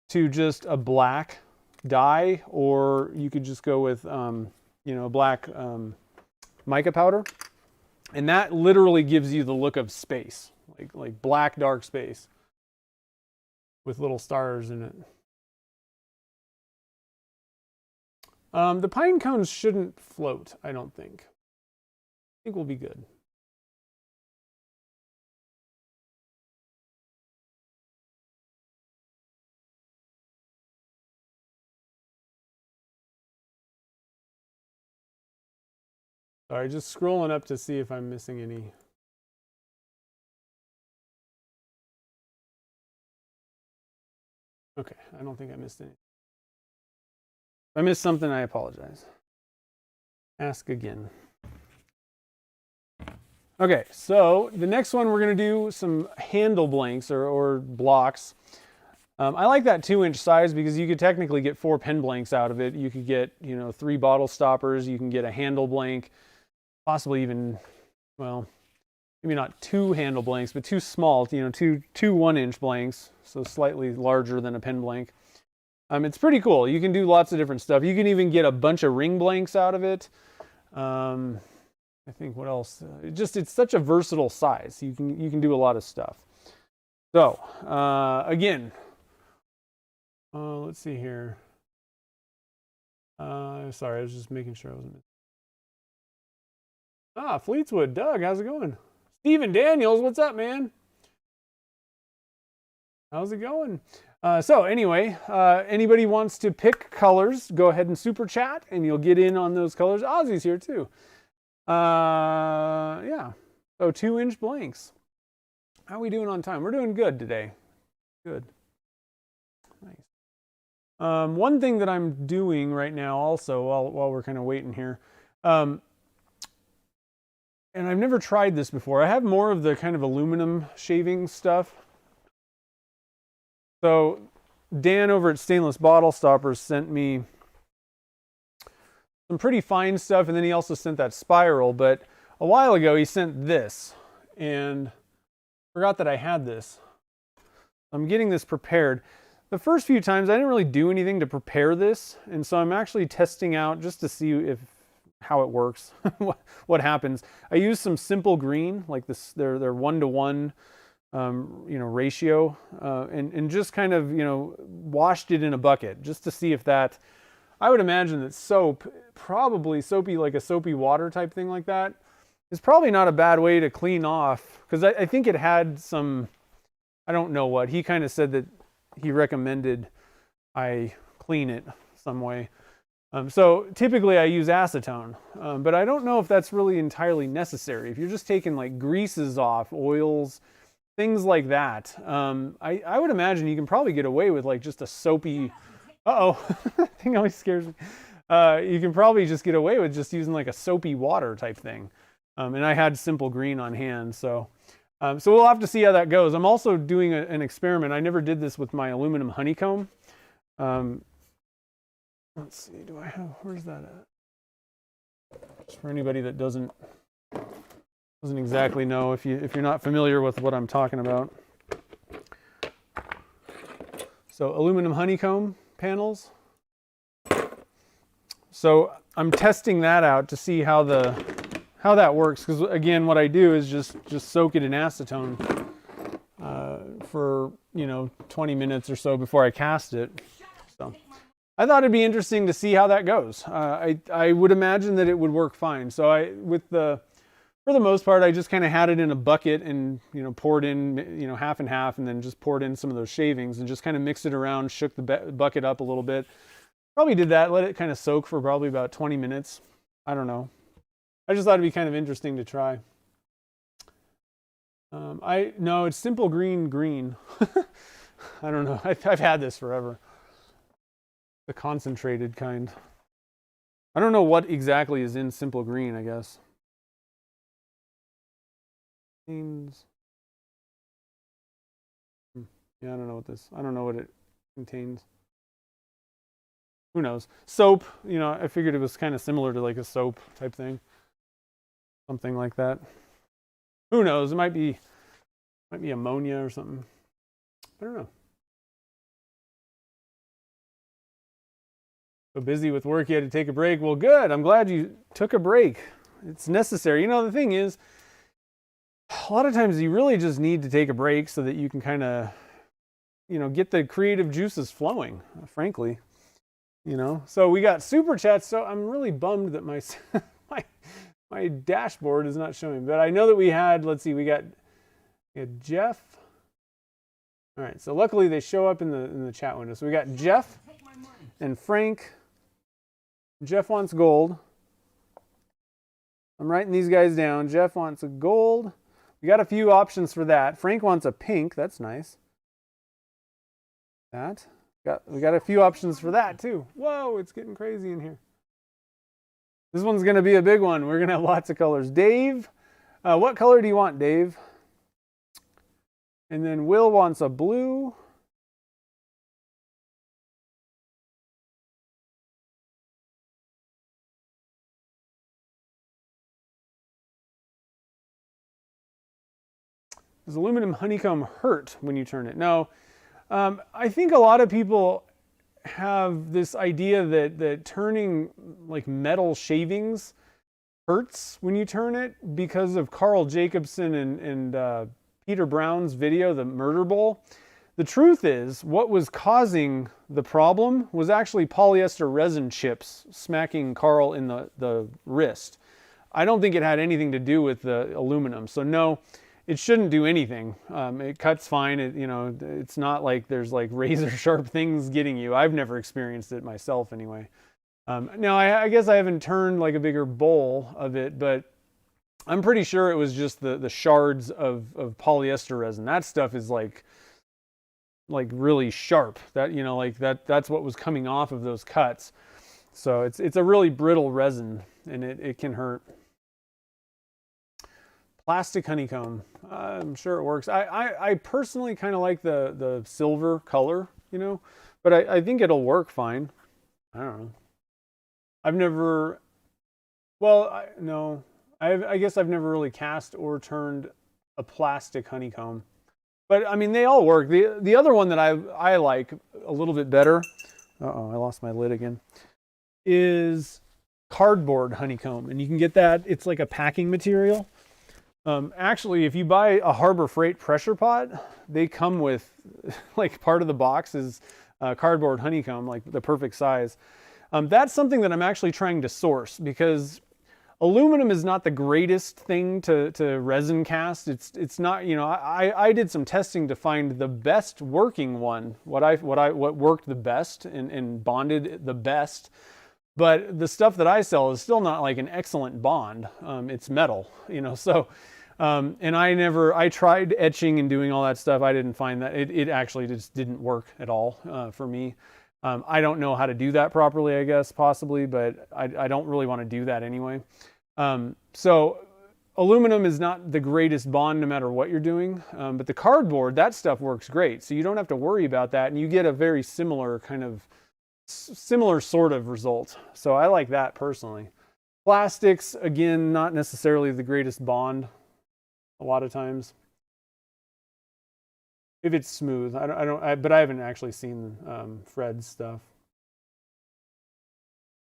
to just a black dye, or you could just go with, you know, black mica powder. And that literally gives you the look of space, like black, dark space with little stars in it. The pine cones shouldn't float, I don't think. I think we'll be good. Sorry, just scrolling up to see if I'm missing any. Okay, I don't think I missed any. If I missed something, I apologize. Ask again. Okay, so the next one we're going to do some handle blanks or blocks. I like that 2-inch size because you could technically get 4 pen blanks out of it. You could get, you know, 3 bottle stoppers. You can get a handle blank, possibly even, well, maybe not 2 handle blanks, but 2 small, you know, two 1-inch blanks, so slightly larger than a pen blank. It's pretty cool. You can do lots of different stuff. You can even get a bunch of ring blanks out of it. I think what else? It's such a versatile size. You can do a lot of stuff. So again, let's see here. Sorry, I was just making sure I wasn't. Fleetswood, Doug, how's it going? Stephen Daniels, what's up, man? How's it going? So anyway, anybody wants to pick colors, go ahead and super chat and you'll get in on those colors. Ozzy's here too. Yeah, so 2-inch blanks. How are we doing on time? We're doing good today. Good. Nice. One thing that I'm doing right now also while we're kind of waiting here, and I've never tried this before. I have more of the kind of aluminum shaving stuff. So Dan over at Stainless Bottle Stoppers sent me some pretty fine stuff, and then he also sent that spiral, but a while ago he sent this, and forgot that I had this. I'm getting this prepared. The first few times I didn't really do anything to prepare this, and so I'm actually testing out just to see how it works, what happens. I use some simple green, like this, they're 1-to-1, you know, ratio, and just kind of, you know, washed it in a bucket just to see if that, I would imagine that soap, probably soapy, like a soapy water type thing like that, is probably not a bad way to clean off, because I think it had some, I don't know what, he kind of said that he recommended I clean it some way. So typically I use acetone, but I don't know if that's really entirely necessary. If you're just taking like greases off, oils, things like that, I would imagine you can probably get away with like just a soapy, that thing always scares me. You can probably just get away with just using like a soapy water type thing. And I had simple green on hand, so we'll have to see how that goes. I'm also doing an experiment. I never did this with my aluminum honeycomb. Let's see, where's that at? Just for anybody that doesn't exactly know, if you're not familiar with what I'm talking about. So aluminum honeycomb panels. So I'm testing that out to see how that works, because again, what I do is just soak it in acetone for 20 minutes or so before I cast it. So I thought it'd be interesting to see how that goes. I would imagine that it would work fine. So for the most part, I just kind of had it in a bucket and poured in half and half, and then just poured in some of those shavings and just kind of mixed it around, shook the bucket up a little bit. Probably did that, let it kind of soak for probably about 20 minutes. I don't know. I just thought it'd be kind of interesting to try. No, it's simple green. I don't know. I've had this forever. The concentrated kind. I don't know what exactly is in simple green, I guess. Yeah, I don't know what it contains. Who knows? Soap, I figured it was kind of similar to like a soap type thing. Something like that. Who knows? It might be ammonia or something. I don't know. So busy with work, you had to take a break. Well, good. I'm glad you took a break. It's necessary. The thing is, a lot of times you really just need to take a break so that you can kind of, get the creative juices flowing, frankly. So we got super chats. So I'm really bummed that my my dashboard is not showing, but I know that we had, let's see, we got Jeff. All right, so luckily they show up in the chat window. So we got Jeff and Frank. Jeff wants gold. I'm writing these guys down. Jeff wants a gold. We got a few options for that. Frank wants a pink. That's nice. We got a few options for that too. Whoa, it's getting crazy in here. This one's going to be a big one. We're going to have lots of colors. Dave, what color do you want, Dave? And then Will wants a blue. Does aluminum honeycomb hurt when you turn it? No. I think a lot of people have this idea that turning like metal shavings hurts when you turn it because of Carl Jacobson and Peter Brown's video, The Murder Bowl. The truth is, what was causing the problem was actually polyester resin chips smacking Carl in the wrist. I don't think it had anything to do with the aluminum. So no, it shouldn't do anything. It cuts fine. It's not like there's like razor sharp things getting you. I've never experienced it myself anyway. Now I guess I haven't turned like a bigger bowl of it, but I'm pretty sure it was just the shards of polyester resin. That stuff is like really sharp. That's what was coming off of those cuts. So it's a really brittle resin, and it can hurt. Plastic honeycomb. I'm sure it works. I personally kind of like the silver color, but I think it'll work fine. I don't know. I've never, no. I guess I've never really cast or turned a plastic honeycomb. But I mean, they all work. The other one that I like a little bit better, uh-oh, I lost my lid again, is cardboard honeycomb. And you can get that, it's like a packing material. Actually, if you buy a Harbor Freight pressure pot, they come with, like, part of the box is cardboard honeycomb, like the perfect size. That's something that I'm actually trying to source, because aluminum is not the greatest thing to resin cast. It's not, I did some testing to find the best working one, what worked the best and bonded the best. But the stuff that I sell is still not like an excellent bond. It's metal, so, and I tried etching and doing all that stuff. I didn't find that it actually just didn't work at all for me. I don't know how to do that properly, I guess, possibly, but I don't really want to do that anyway. So aluminum is not the greatest bond no matter what you're doing, but the cardboard, that stuff works great. So you don't have to worry about that, and you get a very similar sort of result. So I like that personally. Plastics, again, not necessarily the greatest bond a lot of times. If it's smooth, but I haven't actually seen Fred's stuff.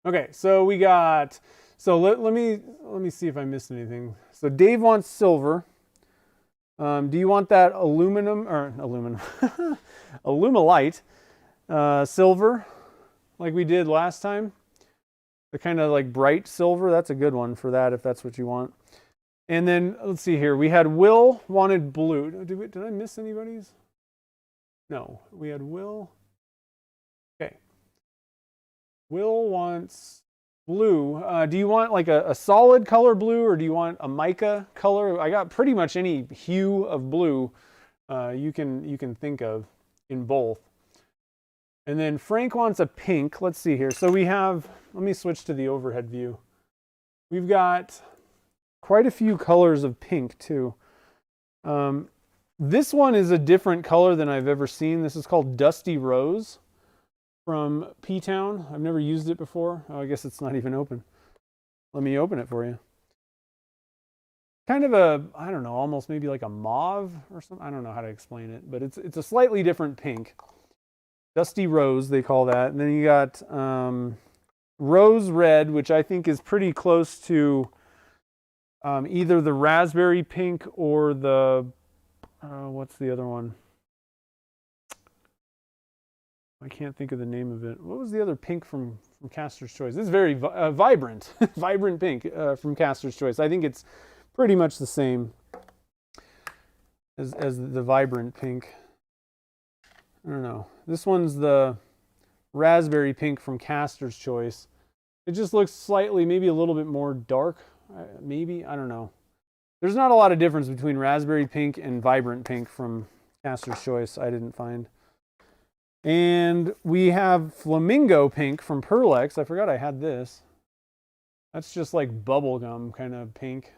Okay, so we got, so let me see if I missed anything. So Dave wants silver. Do you want that aluminum, Alumilite, silver, like we did last time? The kind of like bright silver, that's a good one for that if that's what you want. And then, let's see here, we had Will wanted blue. Did I miss anybody's? No, we had Will. Okay. Will wants blue. Do you want like a solid color blue, or do you want a mica color? I got pretty much any hue of blue you can think of in both. And then Frank wants a pink. Let's see here. So we have, let me switch to the overhead view. We've got quite a few colors of pink too. This one is a different color than I've ever seen. This is called Dusty Rose from P-Town. I've never used it before. Oh, I guess it's not even open. Let me open it for you. Kind of a, I don't know, almost maybe like a mauve or something. I don't know how to explain it, but it's a slightly different pink. Dusty Rose, they call that. And then you got Rose Red, which I think is pretty close to either the raspberry pink or the, what's the other one? I can't think of the name of it. What was the other pink from Caster's Choice? This is very vibrant, vibrant pink from Caster's Choice. I think it's pretty much the same as the vibrant pink. I don't know. This one's the raspberry pink from Caster's Choice. It just looks slightly, maybe a little bit more dark. Maybe, I don't know. There's not a lot of difference between raspberry pink and vibrant pink from Caster's Choice, I didn't find. And we have flamingo pink from Perlex. I forgot I had this. That's just like bubblegum kind of pink.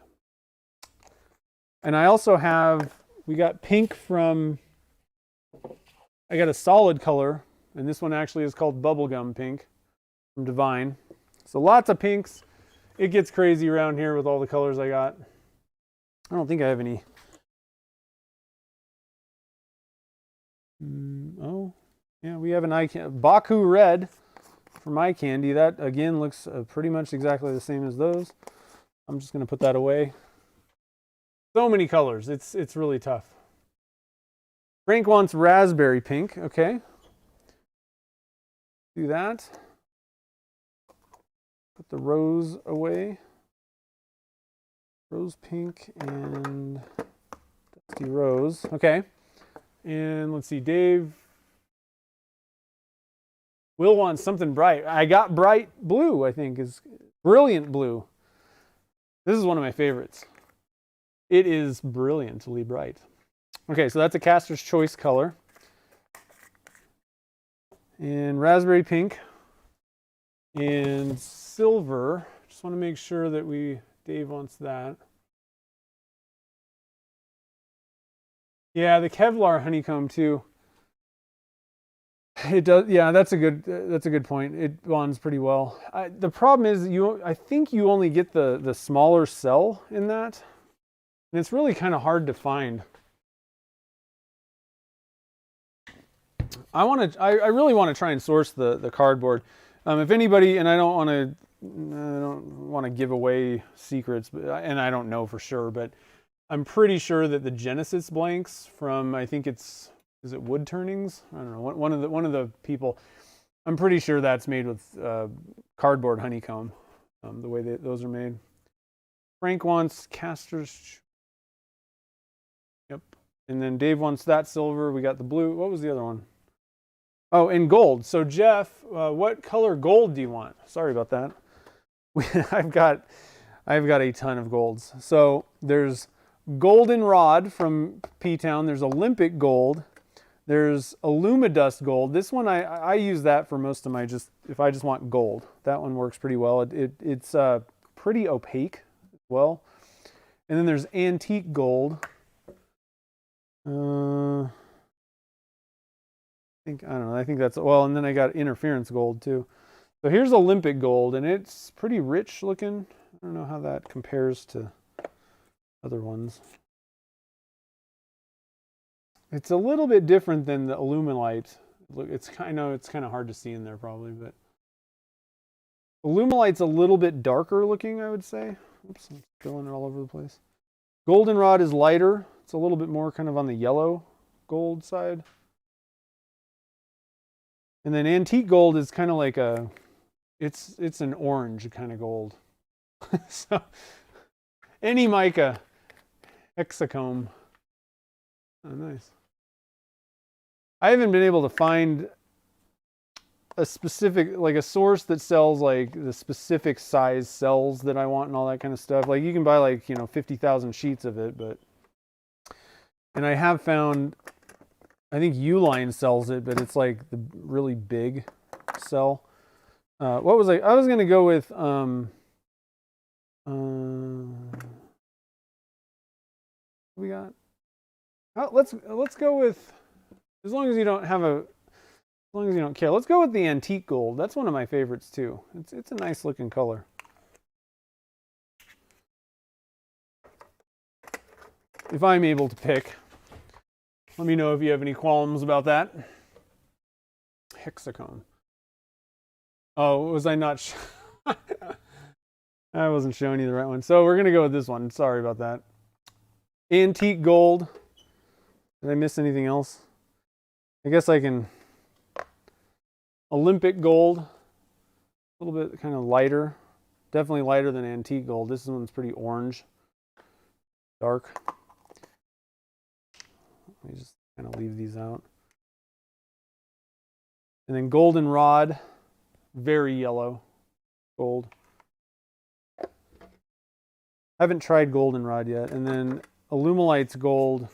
And I also have, we got pink from, I got a solid color, and this one actually is called bubblegum pink from Divine. So lots of pinks. It gets crazy around here with all the colors I got. I don't think I have any. Oh, yeah, we have an eye candy. Baku Red from Eye Candy. That, again, looks pretty much exactly the same as those. I'm just going to put that away. So many colors. It's really tough. Frank wants raspberry pink. Okay. Do that. Put the rose away. Rose pink and Dusty Rose. Okay. And let's see, Dave. Will wants something bright. I got bright blue, I think, is brilliant blue. This is one of my favorites. It is brilliantly bright. Okay, so that's a Caster's Choice color. And raspberry pink and silver. Just want to make sure that Dave wants that. Yeah, the Kevlar honeycomb too. It does. Yeah, that's a good point. It bonds pretty well. The problem is I think you only get the smaller cell in that, and it's really kind of hard to find. I really want to try and source the cardboard. If anybody, and I don't want to give away secrets, and I don't know for sure, but I'm pretty sure that the Genesis blanks from, I think is it Wood Turnings? I don't know. One of the people. I'm pretty sure that's made with cardboard honeycomb. The way those are made. Frank wants Caster's. Yep. And then Dave wants that silver. We got the blue. What was the other one? Oh, and gold. So Jeff, what color gold do you want? Sorry about that. I've got a ton of golds. So there's Goldenrod from P-Town. There's Olympic gold. There's Illumidust gold. This one I use that for most of my if I just want gold. That one works pretty well. It's pretty opaque as well. And then there's antique gold. I think that's, well, and then I got interference gold too. So here's Olympic gold, and it's pretty rich looking. I don't know how that compares to other ones. It's a little bit different than the Illumilite. Look, I know it's kind of hard to see in there probably, but Alumilite's a little bit darker looking, I would say. Oops, I'm spilling it all over the place. Goldenrod is lighter. It's a little bit more kind of on the yellow gold side. And then antique gold is kind of like it's an orange kind of gold. So any mica, hexacomb. Oh, nice. I haven't been able to find a specific, like a source that sells like the specific size cells that I want and all that kind of stuff. Like you can buy like, 50,000 sheets of it, and I have found, I think Uline sells it, but it's like the really big cell. What was I was going to go with, we got, let's go with, as long as you don't have as long as you don't care, let's go with the antique gold. That's one of my favorites too. It's a nice looking color. If I'm able to pick, let me know if you have any qualms about that. Hexacomb. Oh, was I not? I wasn't showing you the right one. So we're going to go with this one. Sorry about that. Antique gold. Did I miss anything else? I guess I can. Olympic gold. A little bit kind of lighter. Definitely lighter than antique gold. This one's pretty orange. Dark. Let me just kind of leave these out. And then goldenrod. Very yellow. Gold. I haven't tried goldenrod yet. And then Alumilite's gold,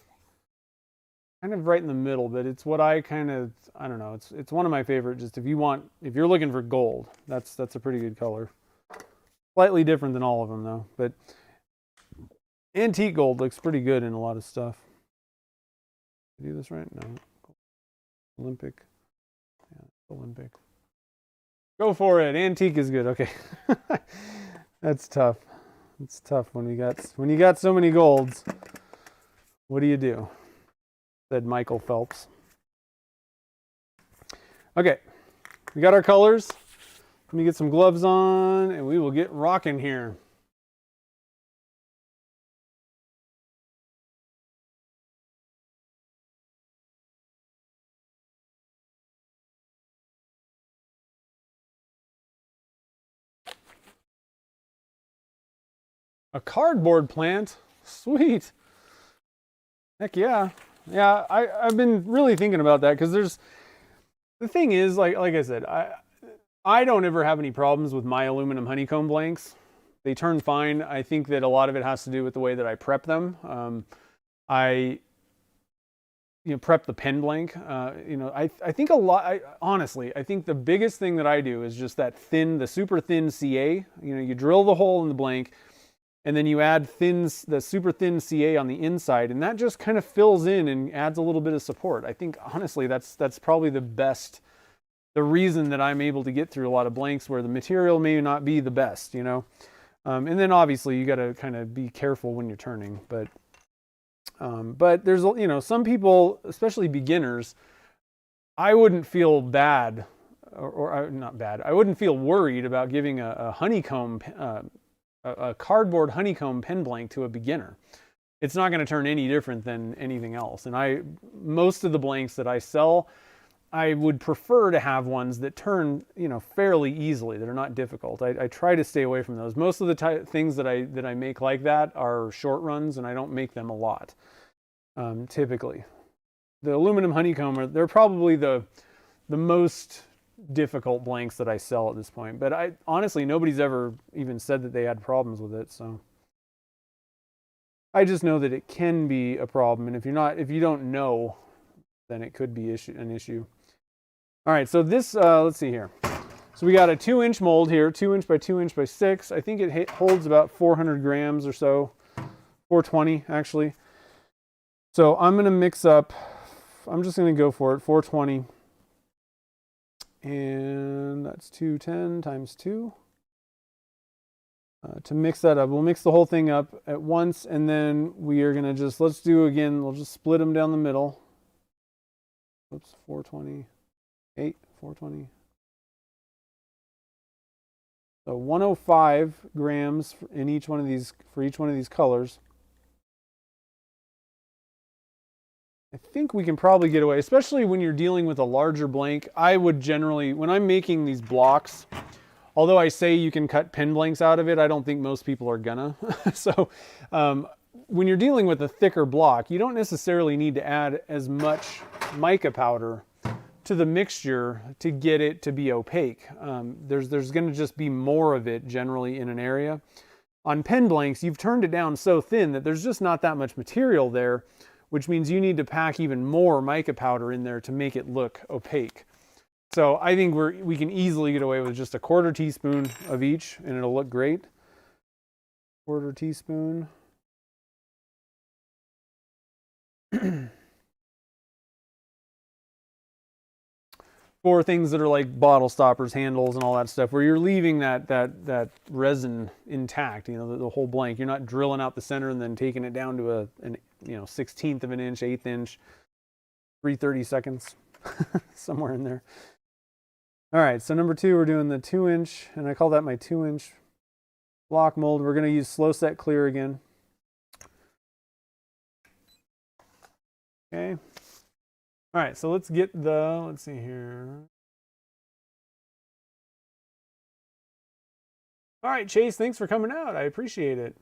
kind of right in the middle, but it's what I don't know, it's one of my favorite. Just if you're looking for gold, that's a pretty good color. Slightly different than all of them though, but antique gold looks pretty good in a lot of stuff. Did I do this right? No. Olympic. Yeah, Olympic. Go for it. Antique is good. Okay. That's tough. It's tough when you got so many golds. What do you do? Said Michael Phelps. Okay, we got our colors. Let me get some gloves on and we will get rocking here. A cardboard plant? Sweet. Heck yeah. Yeah, I've been really thinking about that because the thing is, like I said, I don't ever have any problems with my aluminum honeycomb blanks. They turn fine. I think that a lot of it has to do with the way that I prep them. I prep the pen blank. I think honestly, I think the biggest thing that I do is just the super thin CA. You drill the hole in the blank, and then you add the super thin CA on the inside, and that just kind of fills in and adds a little bit of support. I think honestly that's probably the reason that I'm able to get through a lot of blanks where the material may not be the best, and then obviously you got to kind of be careful when you're turning, but there's some people, especially beginners, I wouldn't feel bad or not bad. I wouldn't feel worried about giving a honeycomb a cardboard honeycomb pen blank to a beginner. It's not going to turn any different than anything else. And most of the blanks that I sell, I would prefer to have ones that turn, fairly easily, that are not difficult. I try to stay away from those. Most of the things that I make like that are short runs, and I don't make them a lot. Typically, the aluminum honeycomb they're probably the most difficult blanks that I sell at this point, but honestly nobody's ever even said that they had problems with it, so I just know that it can be a problem, and if you don't know, then it could be an issue. All right, so this let's see here. So we got a 2-inch mold here, 2-inch by 2-inch by 6. I think it holds about 400 grams or so, 420 actually. So I'm gonna mix up, I'm just gonna go for it, 420. And that's 210 times 2. To mix that up, we'll mix the whole thing up at once, and then we are going to we'll just split them down the middle. Oops, 428, 420. So 105 grams in each one of these, for each one of these colors. I think we can probably get away, especially when you're dealing with a larger blank. I would generally, when I'm making these blocks, although I say you can cut pen blanks out of it, I don't think most people are gonna. So when you're dealing with a thicker block, you don't necessarily need to add as much mica powder to the mixture to get it to be opaque. There's going to just be more of it generally in an area. On pen blanks, you've turned it down so thin that there's just not that much material there, which means you need to pack even more mica powder in there to make it look opaque. So I think we can easily get away with just a 1/4 teaspoon of each and it'll look great. 1/4 teaspoon. For things that are like bottle stoppers, handles, and all that stuff, where you're leaving that resin intact, you know, the whole blank. You're not drilling out the center and then taking it down to an 1/16 of an inch, 1/8 inch, 3/32, somewhere in there. All right, so number 2, we're doing the 2-inch, and I call that my 2-inch block mold. We're going to use slow set clear again. Okay. All right, so let's get let's see here. All right, Chase, thanks for coming out. I appreciate it.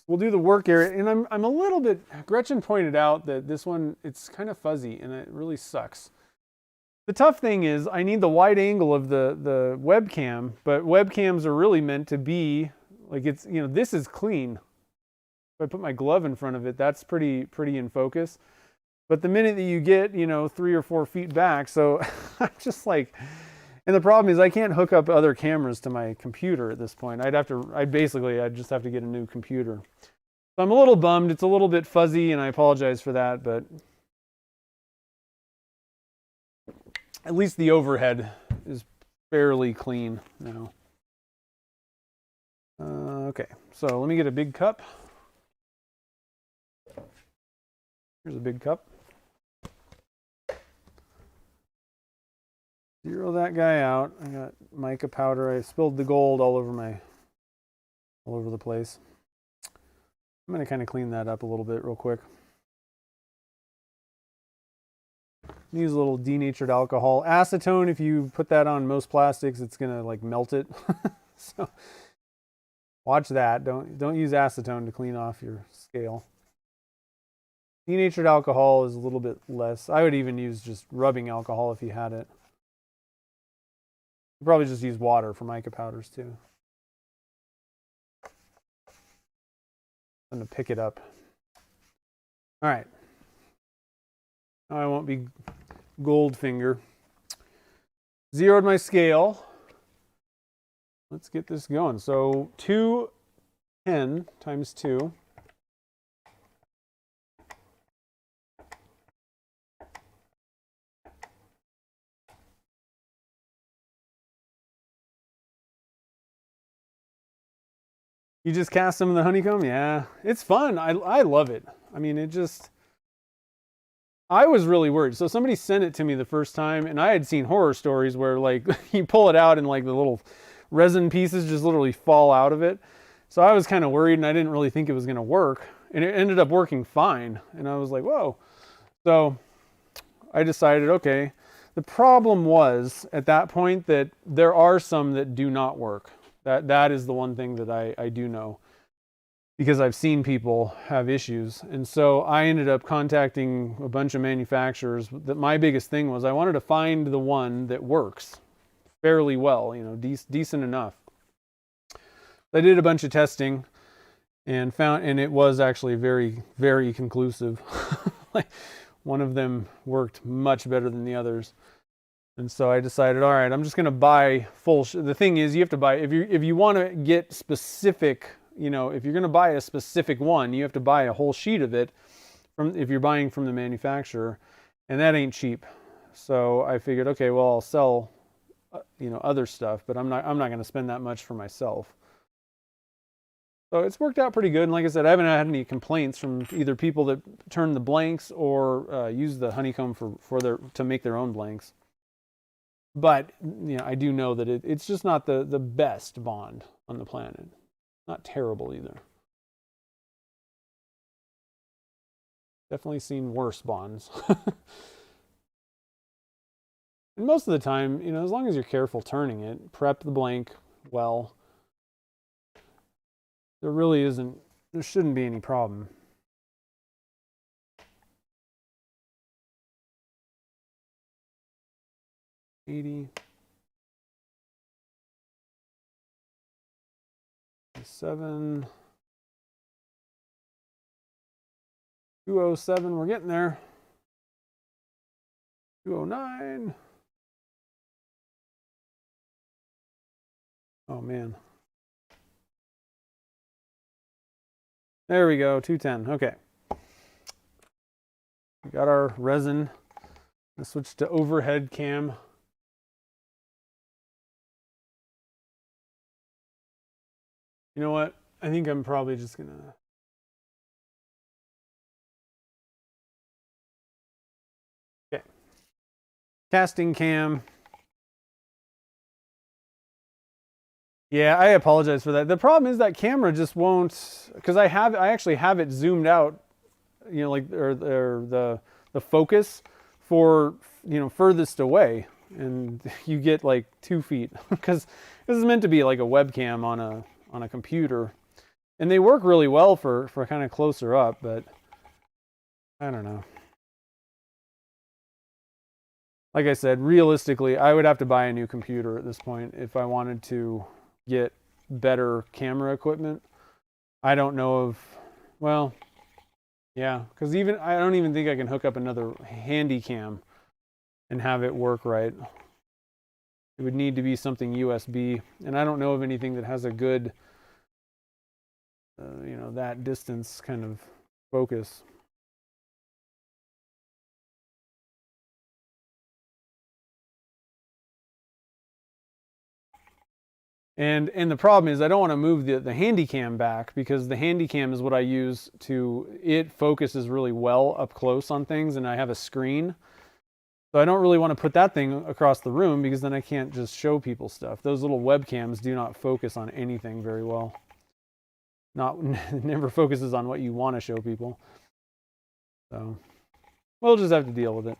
We'll do the work area, and I'm a little bit, Gretchen pointed out that this one, it's kind of fuzzy, and it really sucks. The tough thing is I need the wide angle of the webcam, but webcams are really meant to be, like it's, this is clean. If I put my glove in front of it, that's pretty in focus. But the minute that you get, 3 or 4 feet back, so I'm just like, and the problem is I can't hook up other cameras to my computer at this point. I'd just have to get a new computer. So I'm a little bummed. It's a little bit fuzzy, and I apologize for that, but at least the overhead is fairly clean now. Okay, so let me get a big cup. Here's a big cup. Zero that guy out. I got mica powder. I spilled the gold all over the place. I'm going to kind of clean that up a little bit real quick. Use a little denatured alcohol. Acetone, if you put that on most plastics, it's going to like melt it. So watch that. Don't use acetone to clean off your scale. Denatured alcohol is a little bit less. I would even use just rubbing alcohol if you had it. You probably just use water for mica powders too. I'm going to pick it up. All right. Now I won't be Goldfinger. Zeroed my scale. Let's get this going. So 210 times 2. You just cast some in the honeycomb? Yeah, it's fun. I love it. I mean, I was really worried. So somebody sent it to me the first time, and I had seen horror stories where like you pull it out and like the little resin pieces just literally fall out of it. So I was kind of worried, and I didn't really think it was going to work. And it ended up working fine. And I was like, whoa. So I decided, okay. The problem was at that point that there are some that do not work. That is the one thing that I do know, because I've seen people have issues. And so I ended up contacting a bunch of manufacturers. That my biggest thing was I wanted to find the one that works fairly well, decent enough. I did a bunch of testing and it was actually very, very conclusive. Like one of them worked much better than the others. And so I decided, all right, I'm just going to buy full. The thing is, you have to buy, if you want to get specific, if you're going to buy a specific one, you have to buy a whole sheet of it if you're buying from the manufacturer, and that ain't cheap. So I figured, okay, well, I'll sell, other stuff, but I'm not going to spend that much for myself. So it's worked out pretty good. And like I said, I haven't had any complaints from either people that turn the blanks or use the honeycomb to make their own blanks. But you know, I do know that it's just not the best bond on the planet. Not terrible either. Definitely seen worse bonds. And most of the time, you know, as long as you're careful turning it, prep the blank well, there shouldn't be any problem. $80. 7. 207, we're getting there. 209. Oh man. There we go, 210. Okay. We got our resin. Let's switch to overhead cam. You know what? I think I'm probably just gonna... Okay. Casting cam. Yeah, I apologize for that. The problem is that camera just won't, because I actually have it zoomed out, you know, like or the focus for, you know, furthest away, and you get like 2 feet because this is meant to be like a webcam on a computer, and they work really well for kind of closer up, but I don't know. Like I said, realistically, I would have to buy a new computer at this point if I wanted to get better camera equipment. I don't know of, well, yeah, because even I don't even think I can hook up another handy cam and have it work right. It would need to be something USB, and I don't know of anything that has a good, you know, that distance kind of focus. And the problem is I don't want to move the Handycam back, because the Handycam is what I use to, it focuses really well up close on things, and I have a screen. So I don't really want to put that thing across the room, because then I can't just show people stuff. Those little webcams do not focus on anything very well. Never focuses on what you want to show people. So we'll just have to deal with it.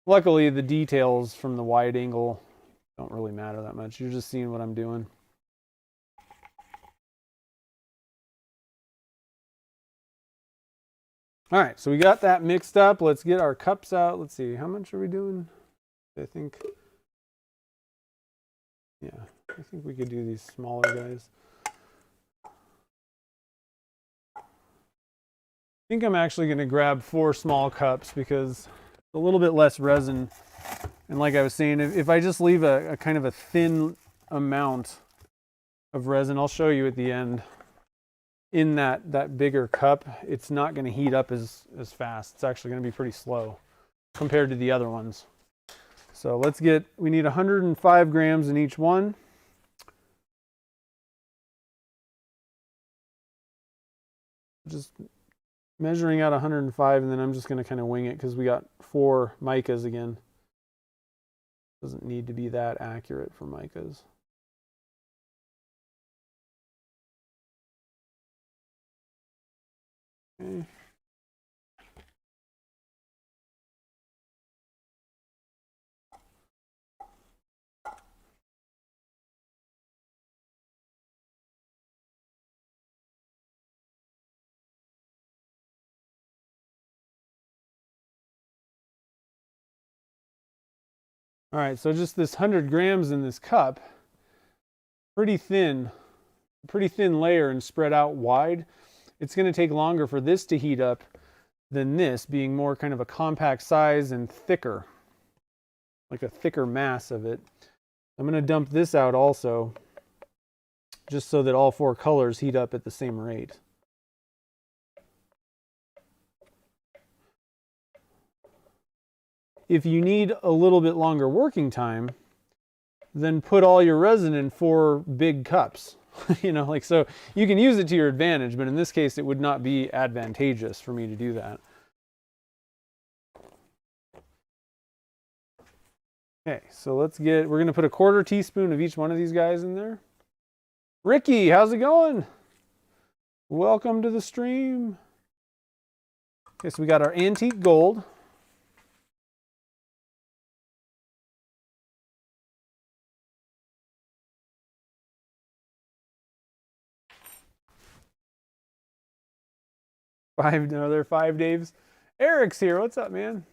Luckily, the details from the wide angle don't really matter that much. You're just seeing what I'm doing. All right, so we got that mixed up. Let's get our cups out. Let's see, how much are we doing? I think we could do these smaller guys. I think I'm actually going to grab 4 small cups because it's a little bit less resin. And like I was saying, if I just leave a kind of a thin amount of resin, I'll show you at the end, in that bigger cup, it's not going to heat up as fast. It's actually going to be pretty slow compared to the other ones. So we need 105 grams in each one. Just measuring out 105, and then I'm just going to kind of wing it because we got 4 micas again. Doesn't need to be that accurate for micas. Okay. All right, so just this 100 grams in this cup, pretty thin layer and spread out wide. It's going to take longer for this to heat up than this, being more kind of a compact size and thicker, like a thicker mass of it. I'm going to dump this out also, just so that all 4 colors heat up at the same rate. If you need a little bit longer working time, then put all your resin in 4 big cups. You know, like, so you can use it to your advantage, but in this case, it would not be advantageous for me to do that. Okay, so we're going to put a 1/4 teaspoon of each one of these guys in there. Ricky, how's it going? Welcome to the stream. Okay, so we got our antique gold. Another 5 Daves. Eric's here. What's up, man?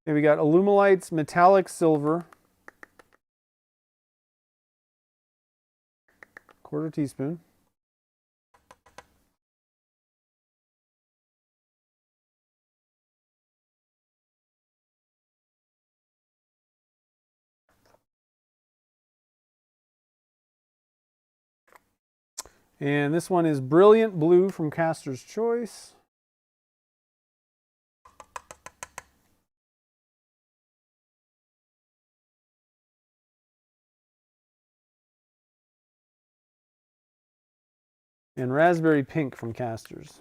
Okay, we got Alumilite's metallic silver. 1/4 teaspoon. And this one is Brilliant Blue from Caster's Choice. And Raspberry Pink from Caster's.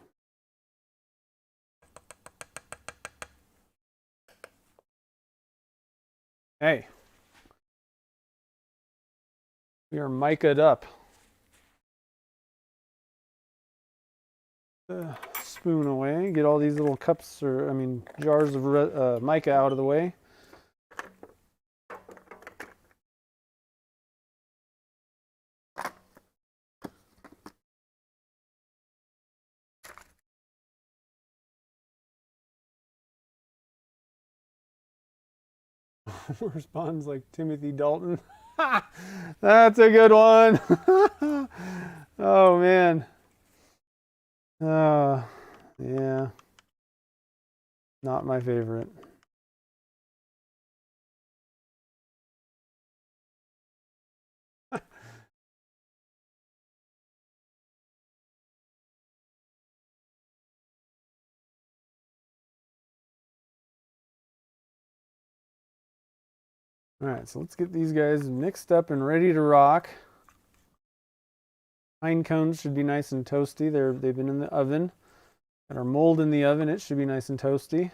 Hey. We are mica'd up. Spoon away, get all these little cups, jars of mica out of the way. Responds like Timothy Dalton. That's a good one. Oh man. Yeah. Not my favorite. All right, so let's get these guys mixed up and ready to rock. Pinecones should be nice and toasty. They've been in the oven. Got our mold in the oven. It should be nice and toasty.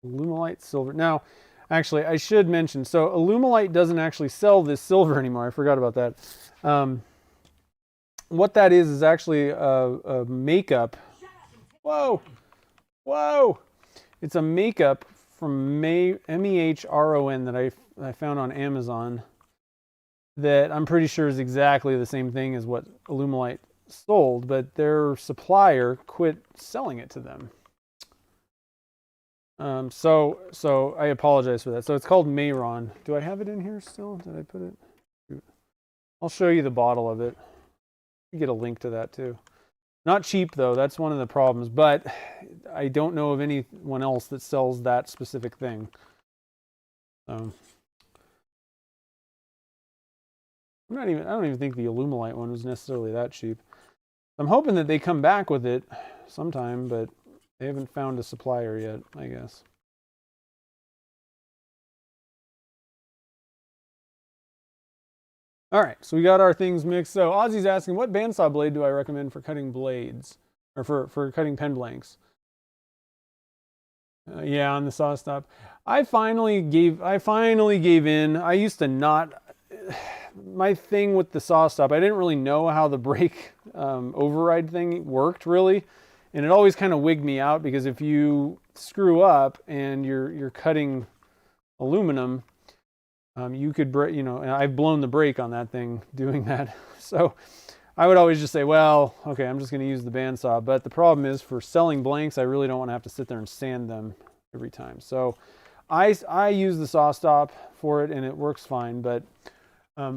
Alumilite silver. Now, actually, I should mention, so Alumilite doesn't actually sell this silver anymore. I forgot about that. What that is actually a makeup. Whoa! Whoa! It's a makeup from MEHRON that I found on Amazon that I'm pretty sure is exactly the same thing as what Alumilite sold, but their supplier quit selling it to them. So I apologize for that. So it's called Mayron. Do I have it in here still? Did I put it? I'll show you the bottle of it. You get a link to that too. Not cheap though, that's one of the problems, but I don't know of anyone else that sells that specific thing. I don't even think the Alumilite one was necessarily that cheap. I'm hoping that they come back with it sometime, but they haven't found a supplier yet, I guess. All right, so we got our things mixed. So Ozzy's asking, what bandsaw blade do I recommend for cutting blades, or for cutting pen blanks? Yeah, on the saw stop. I finally gave in. I used to not. My thing with the saw stop, I didn't really know how the brake override thing worked really, and it always kind of wigged me out because if you screw up and you're cutting aluminum, you could break. And I've blown the brake on that thing doing that. So I would always just say, well, okay, I'm just going to use the bandsaw. But the problem is for selling blanks, I really don't want to have to sit there and sand them every time. So I use the saw stop for it, and it works fine. But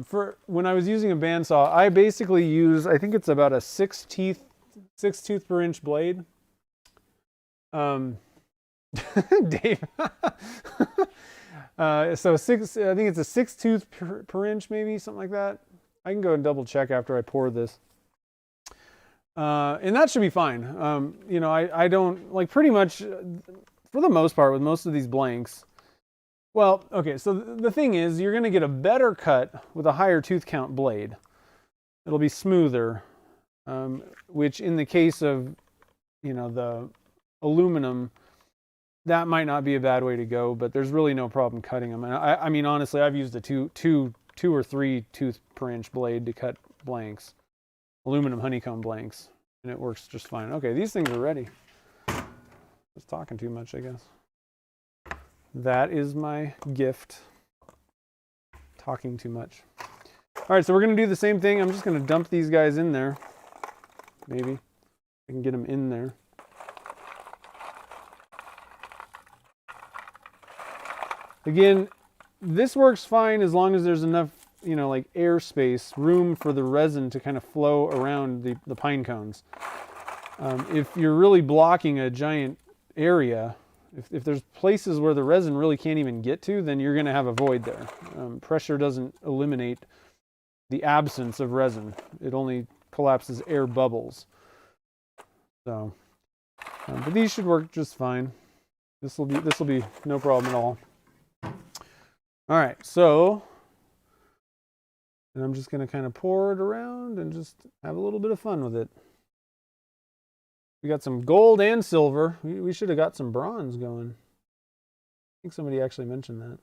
for when I was using a bandsaw, I basically use, I think it's about a 6 tooth per inch blade. Dave. So I think it's a 6 tooth per inch, maybe something like that. I can go and double check after I pour this. And that should be fine. You know, I don't, like, pretty much, for the most part, with most of these blanks, well, okay, so the thing is, you're going to get a better cut with a higher tooth count blade. It'll be smoother, which in the case of, you know, the aluminum, that might not be a bad way to go, but there's really no problem cutting them. And I mean, honestly, I've used a two or three tooth per inch blade to cut blanks, aluminum honeycomb blanks, and it works just fine. Okay, these things are ready. Just talking too much, I guess. That is my gift. Talking too much. All right, so we're going to do the same thing. I'm just going to dump these guys in there. Maybe I can get them in there. Again, this works fine as long as there's enough, you know, like air space, room for the resin to kind of flow around the pine cones. If you're really blocking a giant area, if there's places where the resin really can't even get to, then you're going to have a void there. Pressure doesn't eliminate the absence of resin. It only collapses air bubbles. So, but these should work just fine. This will be no problem at all. All right, so, and I'm just going to kind of pour it around and just have a little bit of fun with it. We got some gold and silver. We should have got some bronze going. I think somebody actually mentioned that.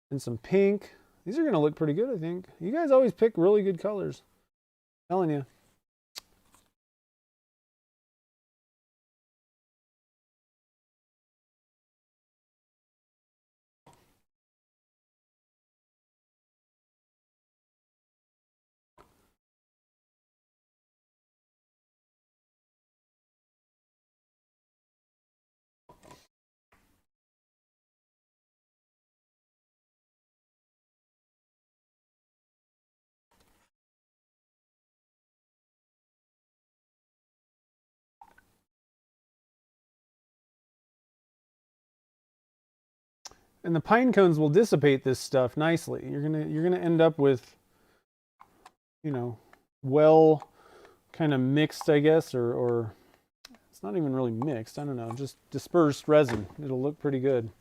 And some pink. These are going to look pretty good, I think. You guys always pick really good colors. I'm telling you. And the pine cones will dissipate this stuff nicely. You're gonna end up with, you know, well, kind of mixed, I guess, or it's not even really mixed. I don't know, just dispersed resin. It'll look pretty good.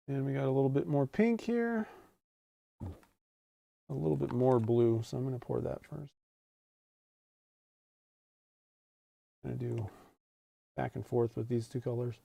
And we got a little bit more pink here. A little bit more blue, so I'm going to pour that first. I'm going to do back and forth with these two colors.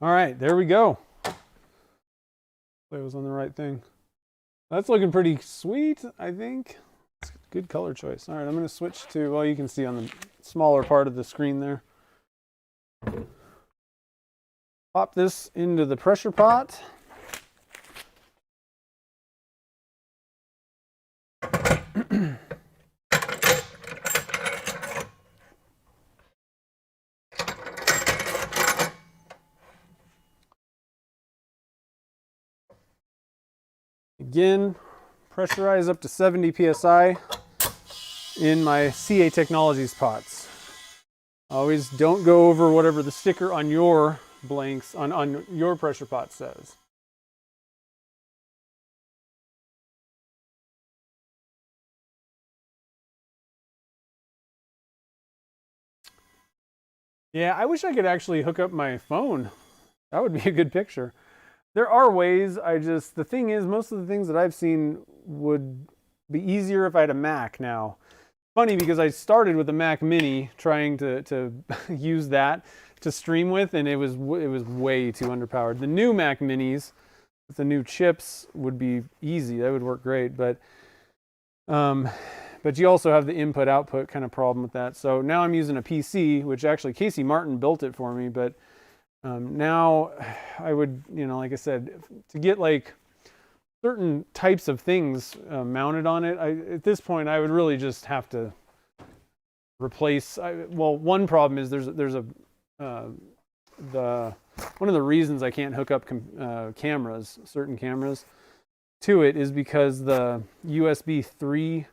All right, there we go. I was on the right thing. That's looking pretty sweet, I think. It's a good color choice. All right, I'm going to switch to, well, you can see on the smaller part of the screen there. Pop this into the pressure pot. Again, pressurize up to 70 psi in my CA Technologies pots. Always don't go over whatever the sticker on your blanks, on your pressure pot says. Yeah, I wish I could actually hook up my phone. That would be a good picture. There are ways, the thing is, most of the things that I've seen would be easier if I had a Mac now. Funny, because I started with a Mac Mini trying to use that to stream with, and it was way too underpowered. The new Mac Minis with the new chips would be easy. That would work great, but you also have the input-output kind of problem with that. So now I'm using a PC, which actually Casey Martin built it for me, but now I would, like I said, to get like certain types of things mounted on it. At this point, I would really just have to replace. Well, one problem is there's a one of the reasons I can't hook up certain cameras, to it is because the USB 3,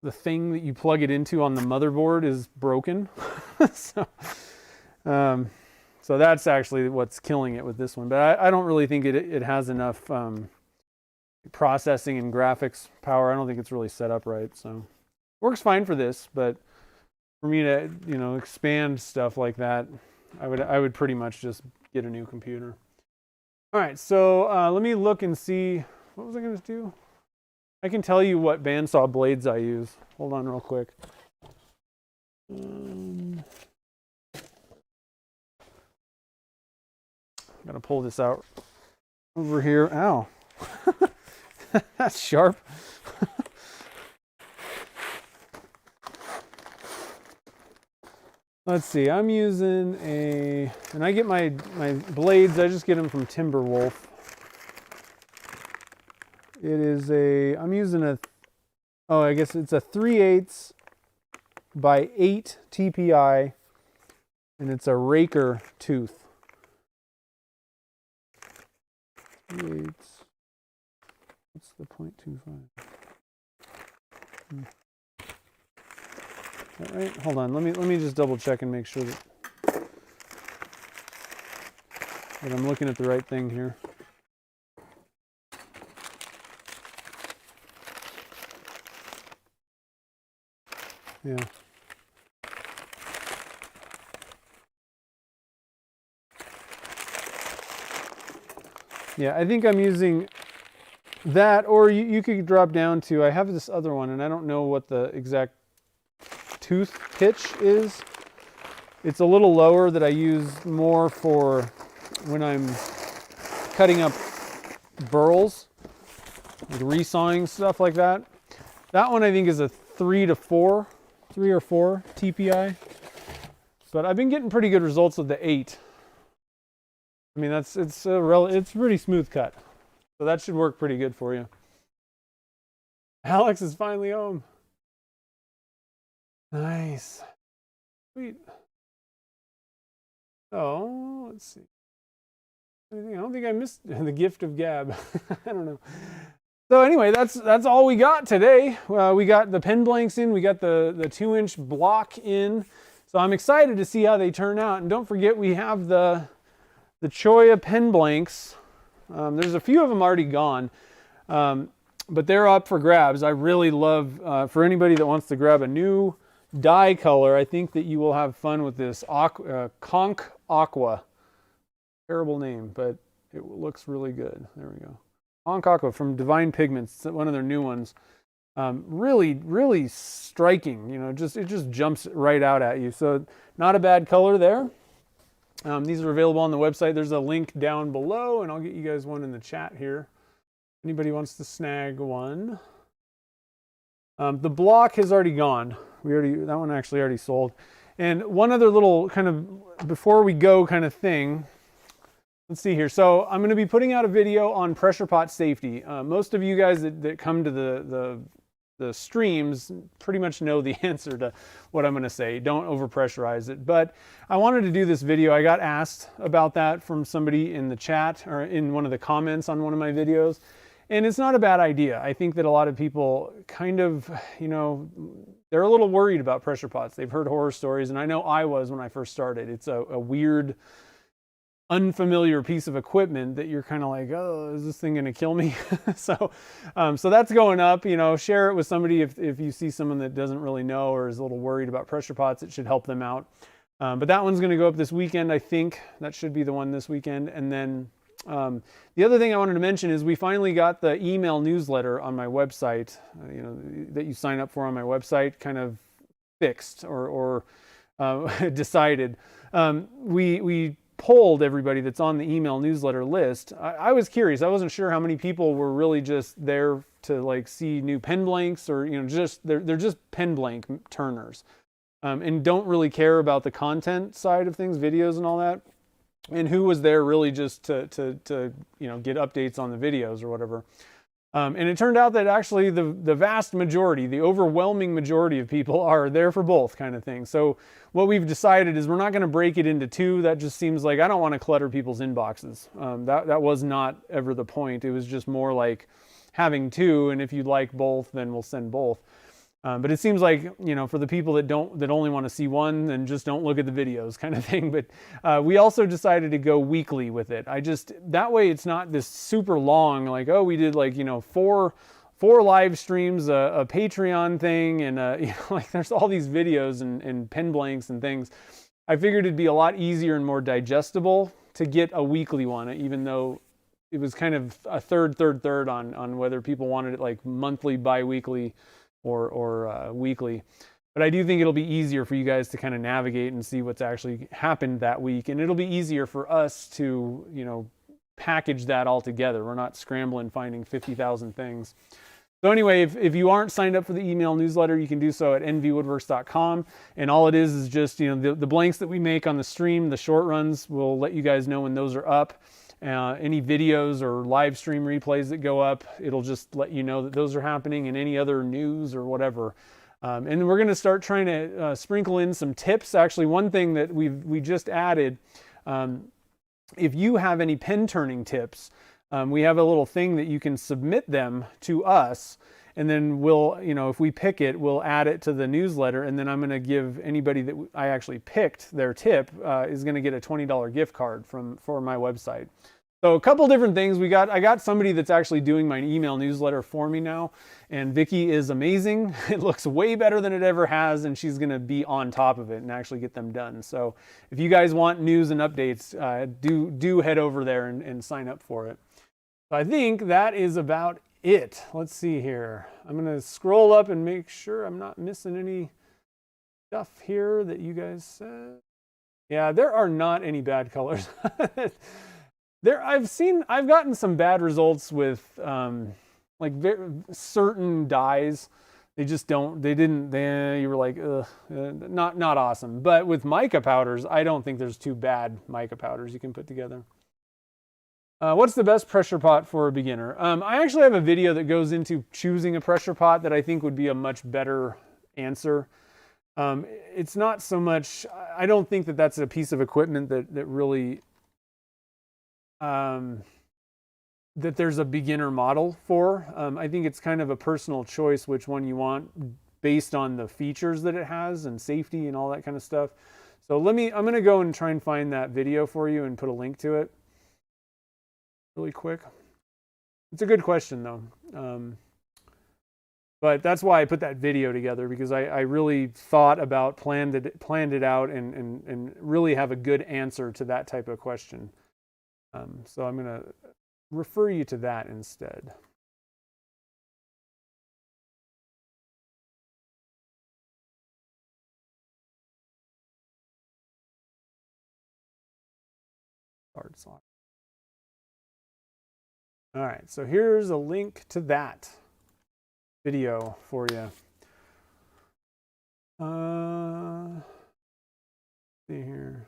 the thing that you plug it into on the motherboard, is broken. So that's actually what's killing it with this one. But I don't really think it has enough processing and graphics power. I don't think it's really set up right. So works fine for this, but for me to, you know, expand stuff like that, I would pretty much just get a new computer. All right, so let me look and see. What was I going to do? I can tell you what bandsaw blades I use. Hold on real quick. Gotta pull this out over here. Ow. That's sharp. Let's see, I'm using and I get my blades, I just get them from Timberwolf. It is I'm using I guess it's a 3/8 by 8 TPI, and it's a raker tooth. 3/8. What's the 0.25? Is that right? Hold on. Let me just double check and make sure that I'm looking at the right thing here. Yeah. Yeah, I think I'm using that, or you could drop down to, I have this other one, and I don't know what the exact tooth pitch is. It's a little lower, that I use more for when I'm cutting up burls, like resawing, stuff like that. That one I think is a 3 or 4 TPI, but I've been getting pretty good results with the 8. I mean, it's a pretty smooth cut, so that should work pretty good for you. Alex is finally home. Nice. Sweet. Oh, let's see. I don't think I missed the gift of gab. I don't know. So anyway, that's all we got today. We got the pen blanks in. We got the 2-inch block in. So I'm excited to see how they turn out. And don't forget, we have the Choya pen blanks. There's a few of them already gone, but they're up for grabs. I really love, for anybody that wants to grab a new dye color, I think that you will have fun with this Conch Aqua. Terrible name, but it looks really good. There we go. Conch Aqua from Divine Pigments, one of their new ones. Really, really striking. You know, it just jumps right out at you. So not a bad color there. These are available on the website. There's a link down below, and I'll get you guys one in the chat here. Anybody wants to snag one? The block has already gone. That one actually already sold. And one other little kind of before we go kind of thing. Let's see here. So I'm going to be putting out a video on pressure pot safety. Most of you guys that come to the streams pretty much know the answer to what I'm going to say. Don't overpressurize it. But I wanted to do this video. I got asked about that from somebody in the chat or in one of the comments on one of my videos. And it's not a bad idea. I think that a lot of people kind of, you know, they're a little worried about pressure pots. They've heard horror stories, and I know I was when I first started. It's a weird, unfamiliar piece of equipment that you're kind of like, oh, is this thing going to kill me? So that's going up. You know, share it with somebody if you see someone that doesn't really know or is a little worried about pressure pots. It should help them out. But that one's going to go up this weekend. I think that should be the one this weekend. And then the other thing I wanted to mention is we finally got the email newsletter on my website, you know, that you sign up for on my website, kind of fixed or decided. We polled everybody that's on the email newsletter list. I was curious. I wasn't sure how many people were really just there to like see new pen blanks, or, you know, just they're just pen blank turners, and don't really care about the content side of things, videos and all that. and who was there really just to get updates on the videos or whatever. And it turned out that actually the vast majority, the overwhelming majority of people are there for both kind of thing. So what we've decided is we're not going to break it into two. That just seems like I don't want to clutter people's inboxes. That was not ever the point. It was just more like having two, and if you like both, then we'll send both. But it seems like, for the people that only want to see one, then just don't look at the videos kind of thing. But we also decided to go weekly with it. That way it's not this super long, like, oh, we did like, four live streams, a Patreon thing, and like there's all these videos and pen blanks and things. I figured it'd be a lot easier and more digestible to get a weekly one, even though it was kind of a third on whether people wanted it like monthly, bi-weekly, or weekly. But I do think it'll be easier for you guys to kind of navigate and see what's actually happened that week. And it'll be easier for us to, package that all together. We're not scrambling finding 50,000 things. So anyway, if you aren't signed up for the email newsletter, you can do so at nvwoodworks.com. And all it is just, the blanks that we make on the stream, the short runs, we'll let you guys know when those are up. Any videos or live stream replays that go up, it'll just let you know that those are happening, and any other news or whatever. And we're going to start trying to sprinkle in some tips. Actually, one thing that we just added, if you have any pen turning tips, we have a little thing that you can submit them to us, and then we'll, if we pick it, we'll add it to the newsletter, and then I'm going to give anybody that I actually picked their tip is going to get a $20 gift card for my website. So a couple different things. I got somebody that's actually doing my email newsletter for me now, and Vicky is amazing. It looks way better than it ever has, and she's going to be on top of it and actually get them done. So if you guys want news and updates, do head over there and sign up for it. So I think that is about it. Let's see here. I'm going to scroll up and make sure I'm not missing any stuff here that you guys said. Yeah, there are not any bad colors. I've gotten some bad results with certain dyes. You were like, ugh, not awesome. But with mica powders, I don't think there's two bad mica powders you can put together. What's the best pressure pot for a beginner? I actually have a video that goes into choosing a pressure pot that I think would be a much better answer. It's not so much, I don't think that that's a piece of equipment that really, that there's a beginner model for. I think it's kind of a personal choice which one you want based on the features that it has and safety and all that kind of stuff. So I'm going to go and try and find that video for you and put a link to it really quick. It's a good question though. But that's why I put that video together, because I really thought about, planned it out and really have a good answer to that type of question. So I'm going to refer you to that instead. Hard slot. All right, so here's a link to that video for you. See here.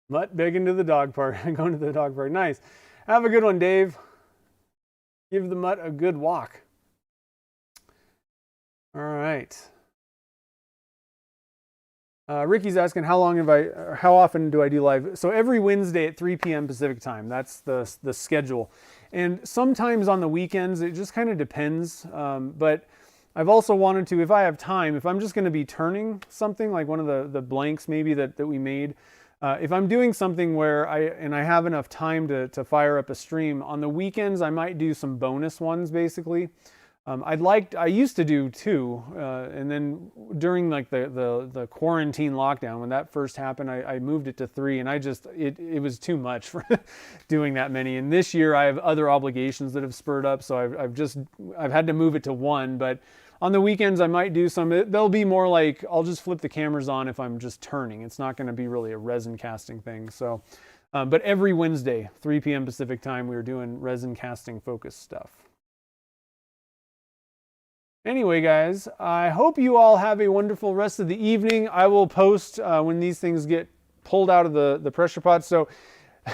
Mutt begging to the dog park. Going to the dog park. Nice. Have a good one, Dave. Give the mutt a good walk. All right. Ricky's asking how often do I do live? So every Wednesday at 3 p.m. Pacific time. That's the schedule. And sometimes on the weekends, it just kind of depends. But I've also wanted to, if I have time, if I'm just going to be turning something like one of the blanks maybe that we made, if I'm doing something where I have enough time to fire up a stream, on the weekends I might do some bonus ones basically. I used to do 2, and then during like the quarantine lockdown, when that first happened, I moved it to 3, and it was too much for doing that many. And this year I have other obligations that have spurred up, so I've had to move it to 1. But on the weekends I might do some. They'll be more like I'll just flip the cameras on if I'm just turning. It's not going to be really a resin casting thing. So, but every Wednesday, 3 p.m. Pacific time, we were doing resin casting focused stuff. Anyway, guys, I hope you all have a wonderful rest of the evening. I will post when these things get pulled out of the pressure pot. So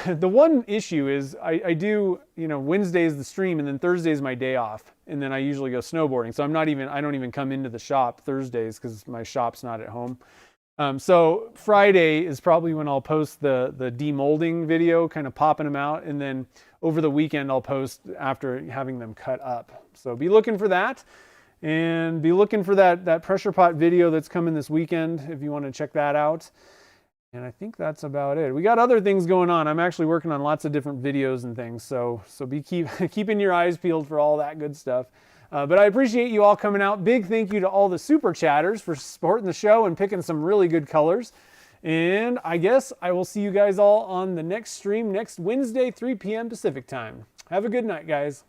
The one issue is I do, Wednesday is the stream and then Thursday is my day off. And then I usually go snowboarding. So I don't even come into the shop Thursdays because my shop's not at home. So Friday is probably when I'll post the demolding video, kind of popping them out. And then over the weekend, I'll post after having them cut up. So be looking for that. And be looking for that pressure pot video that's coming this weekend if you want to check that out. And I think that's about it. We got other things going on. I'm actually working on lots of different videos and things. So keeping your eyes peeled for all that good stuff. But I appreciate you all coming out. Big thank you to all the super chatters for supporting the show and picking some really good colors. And I guess I will see you guys all on the next stream next Wednesday, 3 p.m. Pacific time. Have a good night, guys.